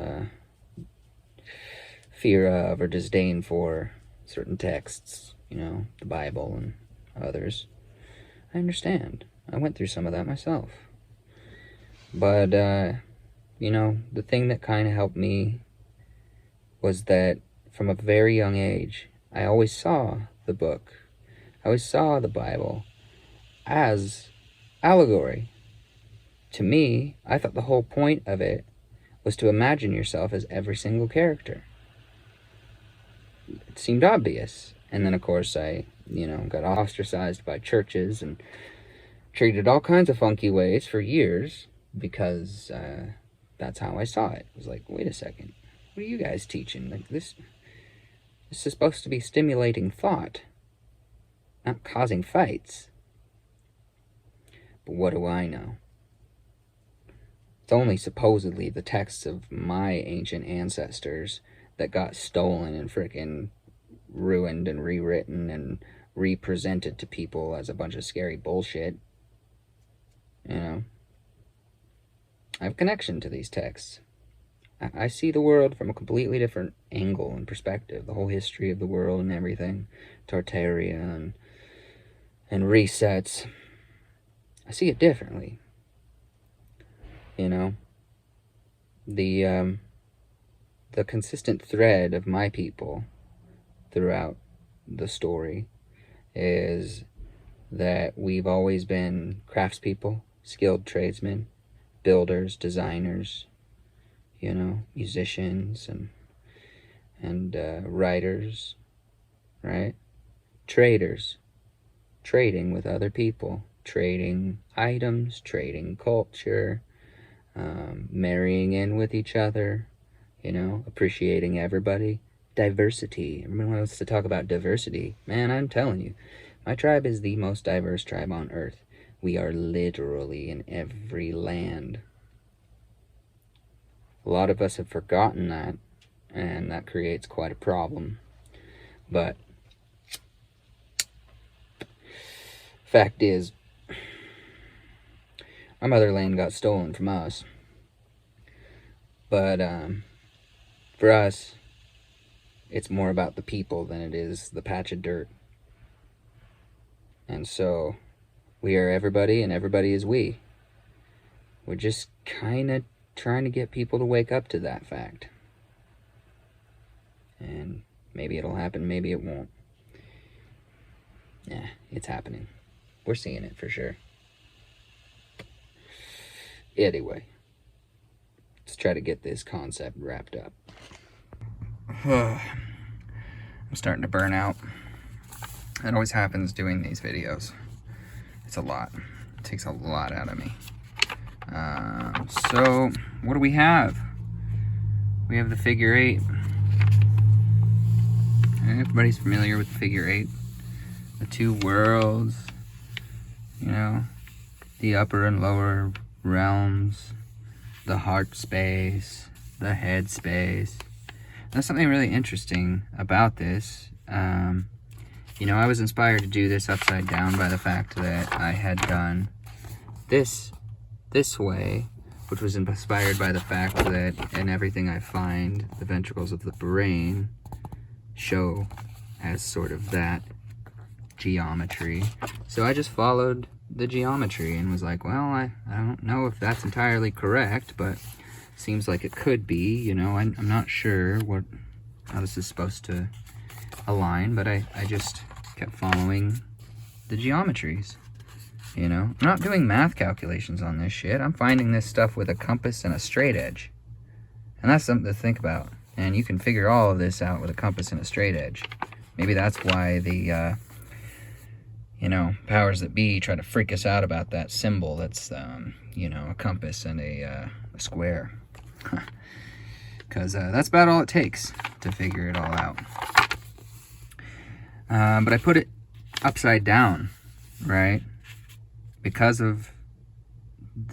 fear of or disdain for certain texts, the Bible and others. I understand. I went through some of that myself. But, the thing that kind of helped me was that from a very young age, I always saw the book, I always saw the Bible as allegory. To me, I thought the whole point of it was to imagine yourself as every single character. It seemed obvious. And then, of course, I, got ostracized by churches and treated all kinds of funky ways for years because that's how I saw it. It was like, wait a second, what are you guys teaching? Like, this is supposed to be stimulating thought, not causing fights. But what do I know? It's only supposedly the texts of my ancient ancestors that got stolen and frickin' ruined and rewritten and represented to people as a bunch of scary bullshit. I have connection to these texts. I see the world from a completely different angle and perspective. The whole history of the world and everything. Tartaria and resets. I see it differently. The consistent thread of my people throughout the story is that we've always been craftspeople, skilled tradesmen, builders, designers, you know, musicians, and writers, right? Traders, trading with other people, trading items, trading culture, marrying in with each other, you know, appreciating everybody. Diversity. Everyone wants to talk about diversity. Man, I'm telling you, my tribe is the most diverse tribe on earth. We are literally in every land. A lot of us have forgotten that, and that creates quite a problem. But fact is, our motherland got stolen from us. But for us, it's more about the people than it is the patch of dirt. And so we are everybody and everybody is we. We're just kind of trying to get people to wake up to that fact. And maybe it'll happen, maybe it won't. Yeah, it's happening. We're seeing it for sure. Anyway, let's try to get this concept wrapped up. I'm starting to burn out. It always happens doing these videos. It's a lot. It takes a lot out of me. So, what do we have? We have the figure 8. Everybody's familiar with the figure 8. The two worlds, you know, the upper and lower realms, the heart space, the head space. There's something really interesting about this. You know, I was inspired to do this upside down by the fact that I had done this way, which was inspired by the fact that in everything I find, the ventricles of the brain show as sort of that geometry. So I just followed the geometry and was like, well, I don't know if that's entirely correct, but seems like it could be, you know. I'm not sure how this is supposed to align, but I just kept following the geometries, you know. I'm not doing math calculations on this shit. I'm finding this stuff with a compass and a straight edge. And that's something to think about. And you can figure all of this out with a compass and a straight edge. Maybe that's why the, you know, powers that be try to freak us out about that symbol that's, you know, a compass and a square. Because that's about all it takes to figure it all out. But I put it upside down, right? Because of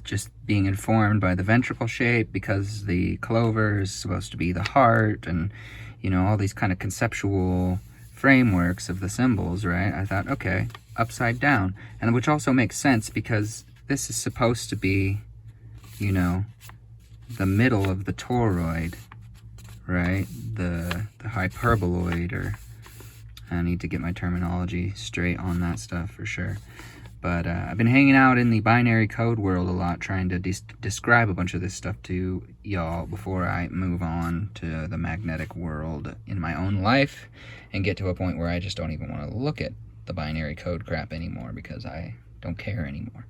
just being informed by the ventricle shape, because the clover is supposed to be the heart, and, you know, all these kind of conceptual frameworks of the symbols, right? I thought, okay, upside down. And which also makes sense because this is supposed to be, you know, the middle of the toroid, right? The hyperboloid, or I need to get my terminology straight on that stuff for sure. But I've been hanging out in the binary code world a lot, trying to describe a bunch of this stuff to y'all before I move on to the magnetic world in my own life and get to a point where I just don't even want to look at the binary code crap anymore because I don't care anymore.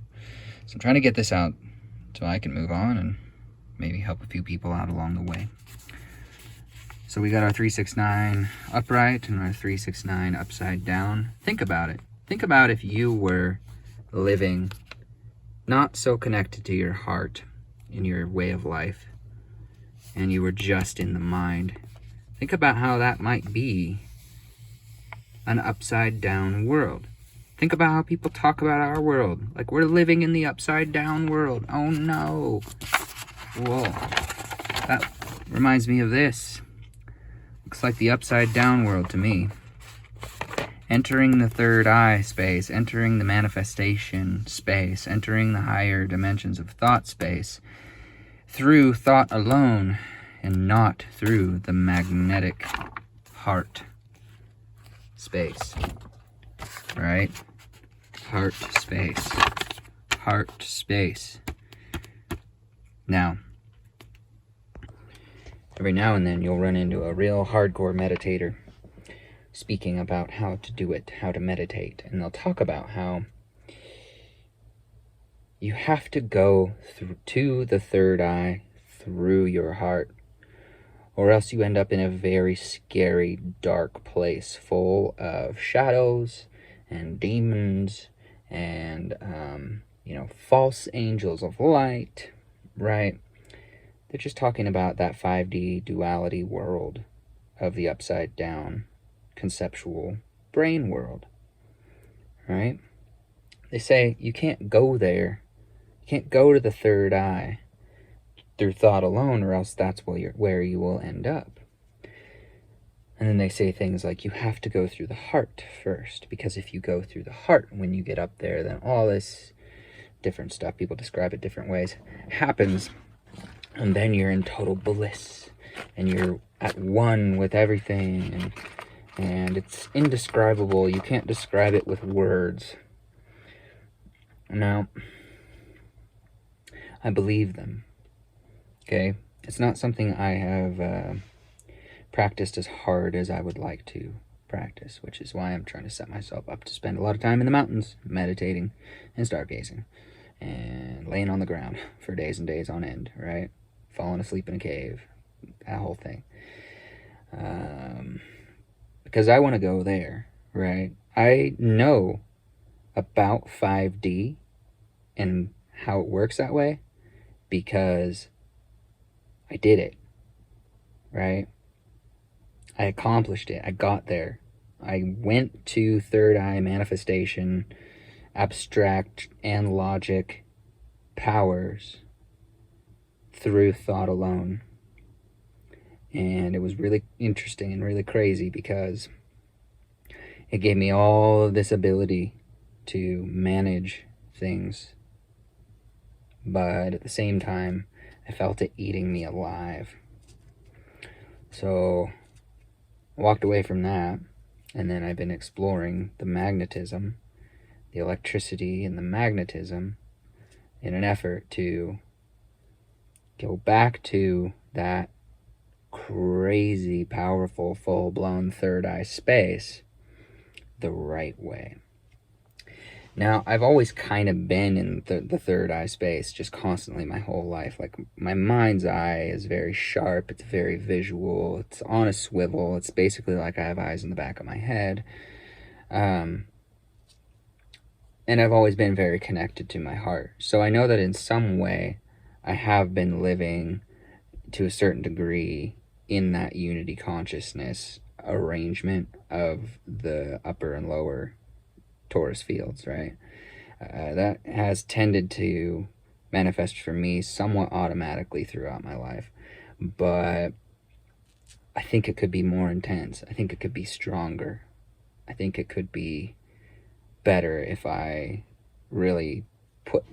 So I'm trying to get this out so I can move on and maybe help a few people out along the way. So we got our 369 upright and our 369 upside down. Think about it. Think about if you were living not so connected to your heart in your way of life and you were just in the mind. Think about how that might be an upside down world. Think about how people talk about our world. Like we're living in the upside down world. Oh no. Whoa. That reminds me of this. Looks like the upside down world to me. Entering the third eye space, entering the manifestation space, entering the higher dimensions of thought space, through thought alone, and not through the magnetic heart space. Right? Heart space. Heart space. Now, every now and then you'll run into a real hardcore meditator speaking about how to do it, how to meditate. And they'll talk about how You have to go to the third eye through your heart, or else you end up in a very scary, dark place full of shadows and demons and, false angels of light, right? They're just talking about that 5D duality world of the upside down conceptual brain world, right? They say you can't go there. You can't go to the third eye through thought alone, or else that's where you will end up. And then they say things like you have to go through the heart first, because if you go through the heart when you get up there, then all this different stuff, people describe it different ways, happens, and then you're in total bliss, and you're at one with everything, and it's indescribable. You can't describe it with words. Now, I believe them, okay? It's not something I have practiced as hard as I would like to practice, which is why I'm trying to set myself up to spend a lot of time in the mountains, meditating and stargazing, and laying on the ground for days and days on end, right? Falling asleep in a cave, that whole thing. Because I want to go there, right? I know about 5D and how it works that way because I did it, right? I accomplished it. I got there. I went to third eye manifestation, abstract and logic powers through thought alone. And it was really interesting and really crazy because it gave me all of this ability to manage things. But at the same time, I felt it eating me alive. So I walked away from that, and then I've been exploring the magnetism, the electricity and the magnetism in an effort to go back to that crazy, powerful, full-blown third eye space the right way. Now, I've always kind of been in the third eye space just constantly my whole life. Like, my mind's eye is very sharp, it's very visual, it's on a swivel, it's basically like I have eyes in the back of my head. And I've always been very connected to my heart. So I know that in some way I have been living to a certain degree in that unity consciousness arrangement of the upper and lower Taurus fields, right? That has tended to manifest for me somewhat automatically throughout my life, but I think it could be more intense. I think it could be stronger. I think it could be better if I really put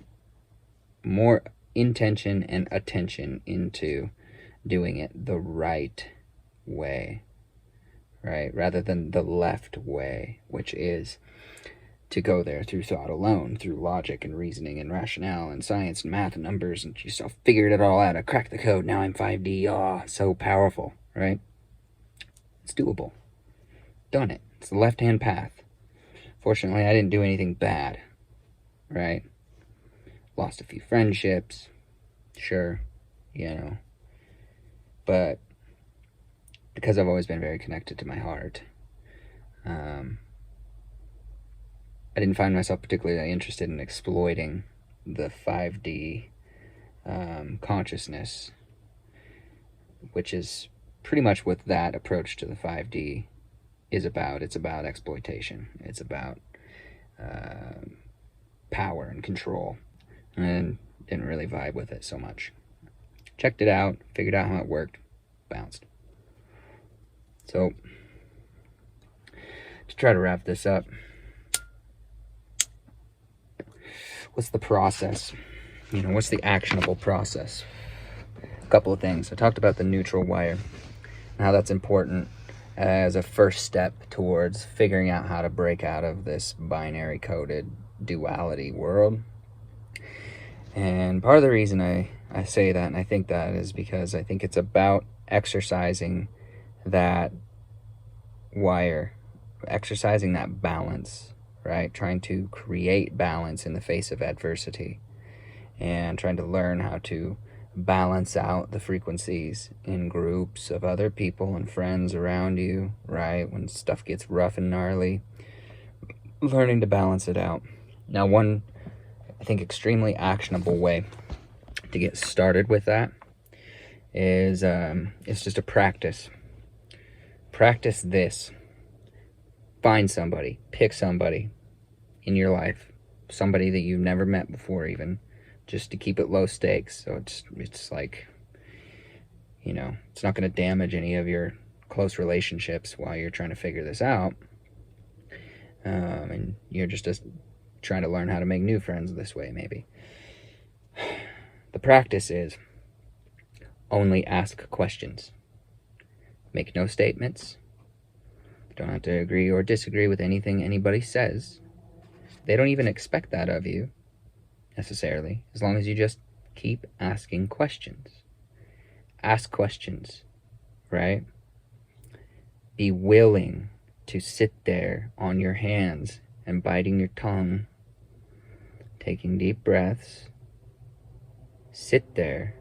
more intention and attention into doing it the right way, right? Rather than the left way, which is to go there through thought alone, through logic and reasoning and rationale and science and math and numbers, and just figured it all out. I cracked the code. Now I'm 5D. Oh, so powerful, right? It's doable. Done it. It's the left-hand path. Fortunately, I didn't do anything bad, right? Lost a few friendships, sure, but because I've always been very connected to my heart, I didn't find myself particularly interested in exploiting the 5D consciousness, which is pretty much what that approach to the 5D is about. It's about exploitation. It's about power and control, and didn't really vibe with it so much. Checked it out, figured out how it worked, bounced. So, to try to wrap this up, what's the process? What's the actionable process? A couple of things. I talked about the neutral wire and how that's important as a first step towards figuring out how to break out of this binary coded duality world. And part of the reason I say that and I think that is because I think it's about exercising that wire, exercising that balance, right? Trying to create balance in the face of adversity. and trying to learn how to balance out the frequencies in groups of other people and friends around you, right? When stuff gets rough and gnarly, learning to balance it out. Now, one, I think, extremely actionable way to get started with that is it's just a practice. Practice this. Find somebody, pick somebody in your life, somebody that you've never met before even, just to keep it low stakes. So it's like, you know, it's not going to damage any of your close relationships while you're trying to figure this out. And you're just trying to learn how to make new friends this way, maybe. The practice is only ask questions. Make no statements. Don't have to agree or disagree with anything anybody says. They don't even expect that of you, necessarily, as long as you just keep asking questions. Ask questions, right? Be willing to sit there on your hands and biting your tongue, taking deep breaths. Sit there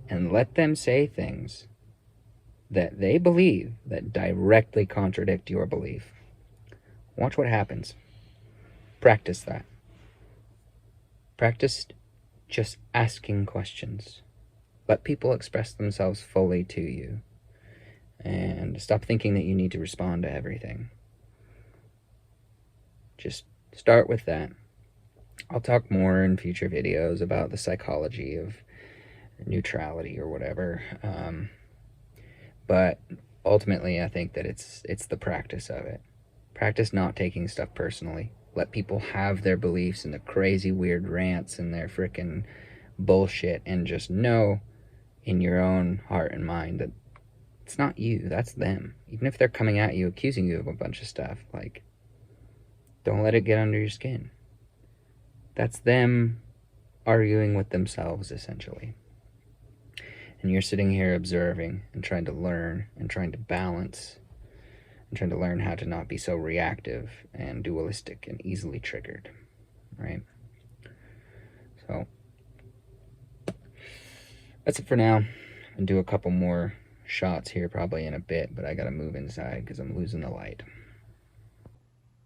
and let them say things that they believe that directly contradict your belief. Watch what happens. Practice that. Practice just asking questions. Let people express themselves fully to you. And stop thinking that you need to respond to everything. Just start with that. I'll talk more in future videos about the psychology of neutrality or whatever. But ultimately, I think that it's the practice of it. Practice not taking stuff personally. Let people have their beliefs and their crazy weird rants and their frickin' bullshit, and just know in your own heart and mind that it's not you, that's them. Even if they're coming at you, accusing you of a bunch of stuff, like, don't let it get under your skin. That's them arguing with themselves, essentially. And you're sitting here observing and trying to learn and trying to balance and trying to learn how to not be so reactive and dualistic and easily triggered, right? So that's it for now. I'll do a couple more shots here probably in a bit, but I gotta move inside because I'm losing the light.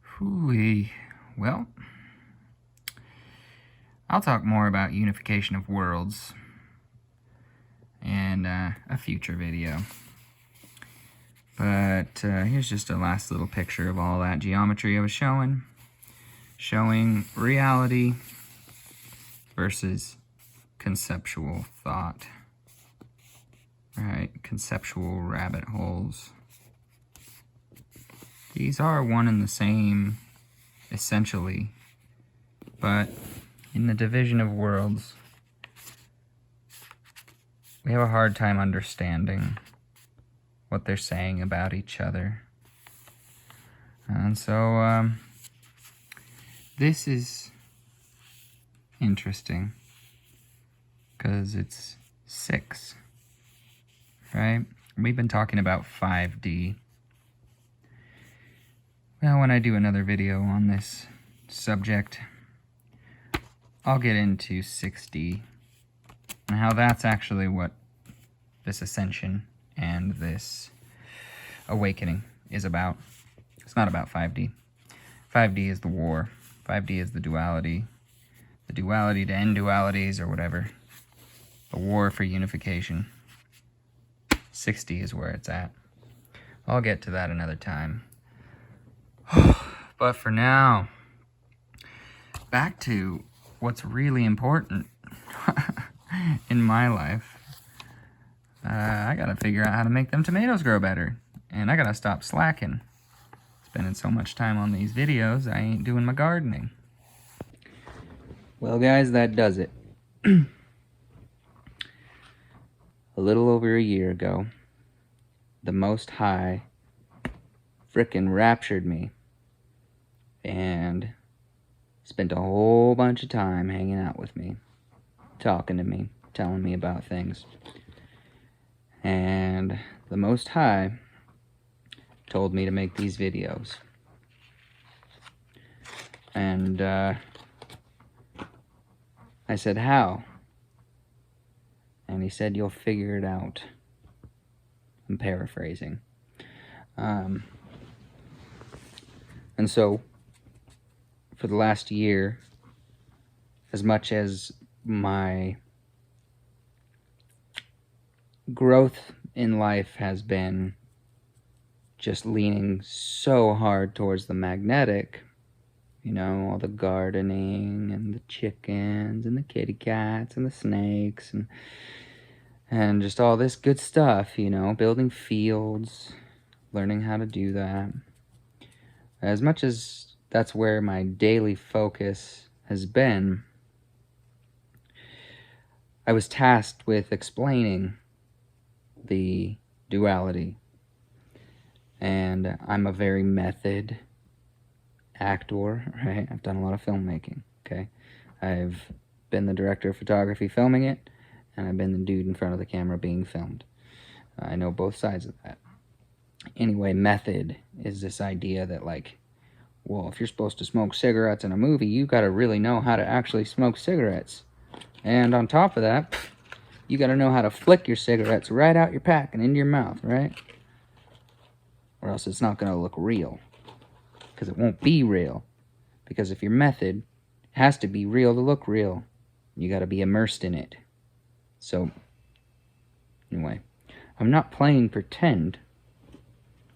Hooey. Well, I'll talk more about unification of worlds in a future video. But here's just a last little picture of all that geometry I was showing reality versus conceptual thought. Right, conceptual rabbit holes. These are one and the same, essentially, but in the division of worlds, we have a hard time understanding what they're saying about each other. And so, this is interesting, because it's 6, right? We've been talking about 5D. Well, when I do another video on this subject, I'll get into 6D and how that's actually what this ascension and this awakening is about. It's not about 5D. 5D is the war. 5D is the duality to end dualities or whatever. The war for unification. 6D is where it's at. I'll get to that another time. But for now, back to what's really important in my life. I gotta figure out how to make them tomatoes grow better. And I gotta stop slacking. Spending so much time on these videos, I ain't doing my gardening. Well, guys, that does it. A little over a year ago, the Most High frickin' raptured me and spent a whole bunch of time hanging out with me, talking to me, telling me about things. And the Most High told me to make these videos. And I said, how? and he said, "You'll figure it out." I'm paraphrasing. And so, for the last year, as much as my growth in life has been just leaning so hard towards the magnetic, you know, all the gardening and the chickens and the kitty cats and the snakes and just all this good stuff, you know, building fields, learning how to do that. As much as that's where my daily focus has been, I was tasked with explaining the duality. And I'm a very method actor, right? I've done a lot of filmmaking, okay? I've been the director of photography filming it, and I've been the dude in front of the camera being filmed. I know both sides of that. Anyway, method is this idea that, like, well, if you're supposed to smoke cigarettes in a movie, you gotta really know how to actually smoke cigarettes. And on top of that, you gotta know how to flick your cigarettes right out your pack and into your mouth, right? Or else it's not gonna look real. Because it won't be real. Because if your method has to be real to look real, you gotta be immersed in it. So, anyway, I'm not playing pretend,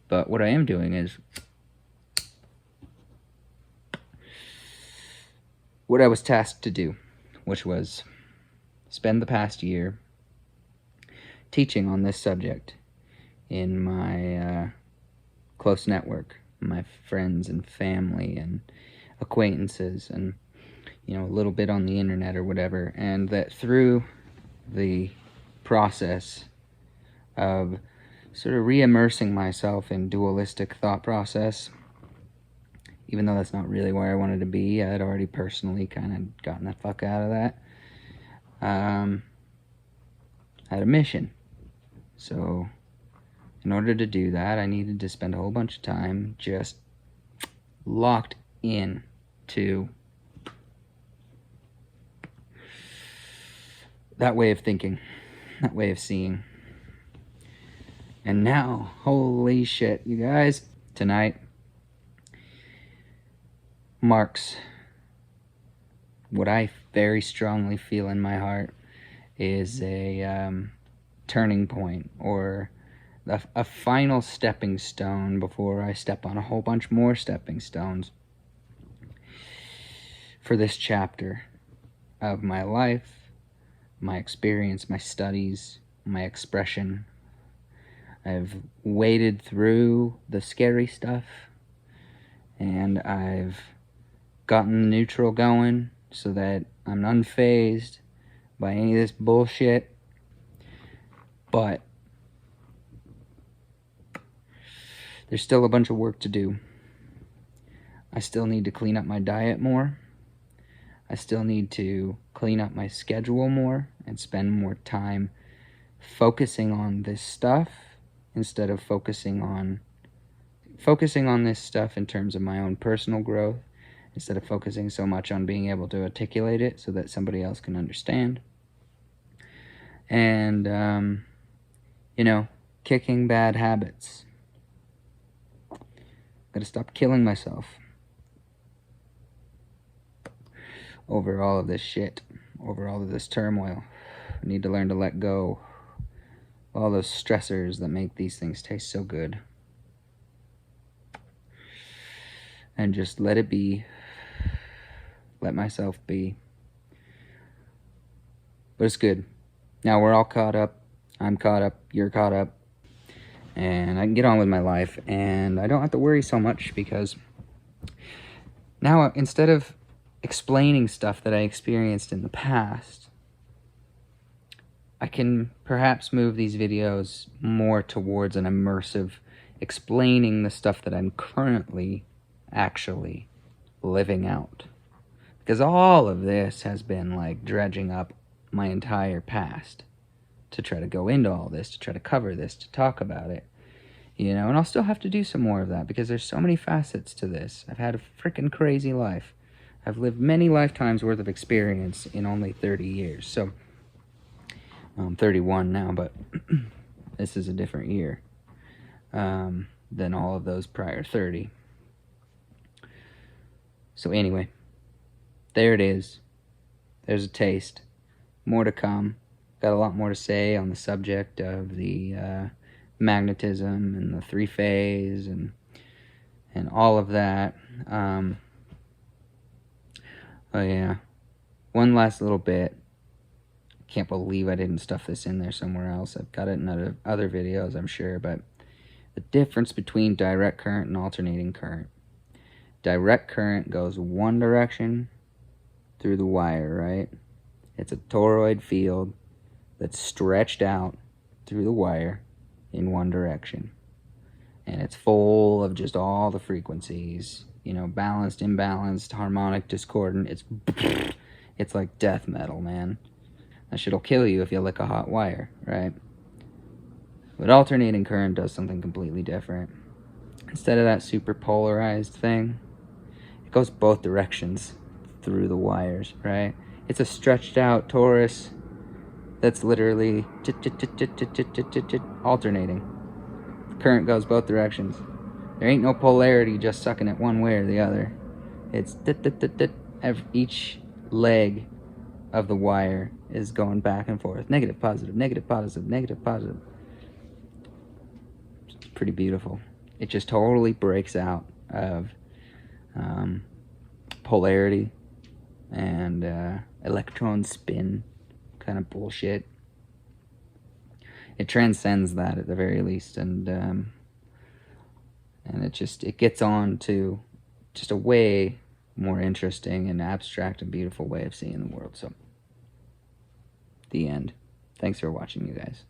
but what I am doing is what I was tasked to do, which was spend the past year teaching on this subject in my close network, my friends and family and acquaintances, and, you know, a little bit on the internet or whatever. And that through the process of sort of re-immersing myself in dualistic thought process, even though that's not really where I wanted to be, I had already personally kind of gotten the fuck out of that. I had a mission. So in order to do that, I needed to spend a whole bunch of time just locked in to that way of thinking, that way of seeing. And now, holy shit, you guys, tonight marks what I very strongly feel in my heart is a turning point, or a final stepping stone before I step on a whole bunch more stepping stones for this chapter of my life, my experience, my studies, my expression. I've waded through the scary stuff, and I've gotten the neutral going so that I'm unfazed by any of this bullshit. But there's still a bunch of work to do. I still need to clean up my diet more. I still need to clean up my schedule more and spend more time focusing on this stuff instead of focusing on this stuff in terms of my own personal growth, instead of focusing so much on being able to articulate it so that somebody else can understand. And, you know, kicking bad habits. Gotta stop killing myself over all of this shit, over all of this turmoil. I need to learn to let go of all those stressors that make these things taste so good. And just let it be. Let myself be. But it's good. Now we're all caught up. I'm caught up. You're caught up. And I can get on with my life. And I don't have to worry so much, because now, instead of explaining stuff that I experienced in the past, I can perhaps move these videos more towards an immersive explaining the stuff that I'm currently actually living out. Because all of this has been like dredging up my entire past to try to go into all this, to try to cover this, to talk about it, you know. And I'll still have to do some more of that, because there's so many facets to this. I've had a freaking crazy life. I've lived many lifetimes worth of experience in only 30 years. So I'm 31 now, but this is a different year than all of those prior 30. So anyway, there it is. There's a taste. More to come. Got a lot more to say on the subject of the magnetism and the three-phase and all of that. Oh yeah, one last little bit. Can't believe I didn't stuff this in there somewhere else. I've got it in other videos, I'm sure, but the difference between direct current and alternating current. Direct current goes one direction through the wire, right? It's a toroid field that's stretched out through the wire in one direction. And it's full of just all the frequencies, you know, balanced, imbalanced, harmonic, discordant. It's like death metal, man. That shit'll kill you if you lick a hot wire, right? But alternating current does something completely different. Instead of that super polarized thing, it goes both directions through the wires, right? It's a stretched out torus that's literally alternating. Current goes both directions. There ain't no polarity just sucking it one way or the other. It's each leg of the wire is going back and forth. Negative, positive, negative, positive, negative, positive. It's pretty beautiful. It just totally breaks out of polarity and electron spin kind of bullshit. It transcends that at the very least, and it gets on to just a way more interesting and abstract and beautiful way of seeing the world. So, the end. Thanks for watching, you guys.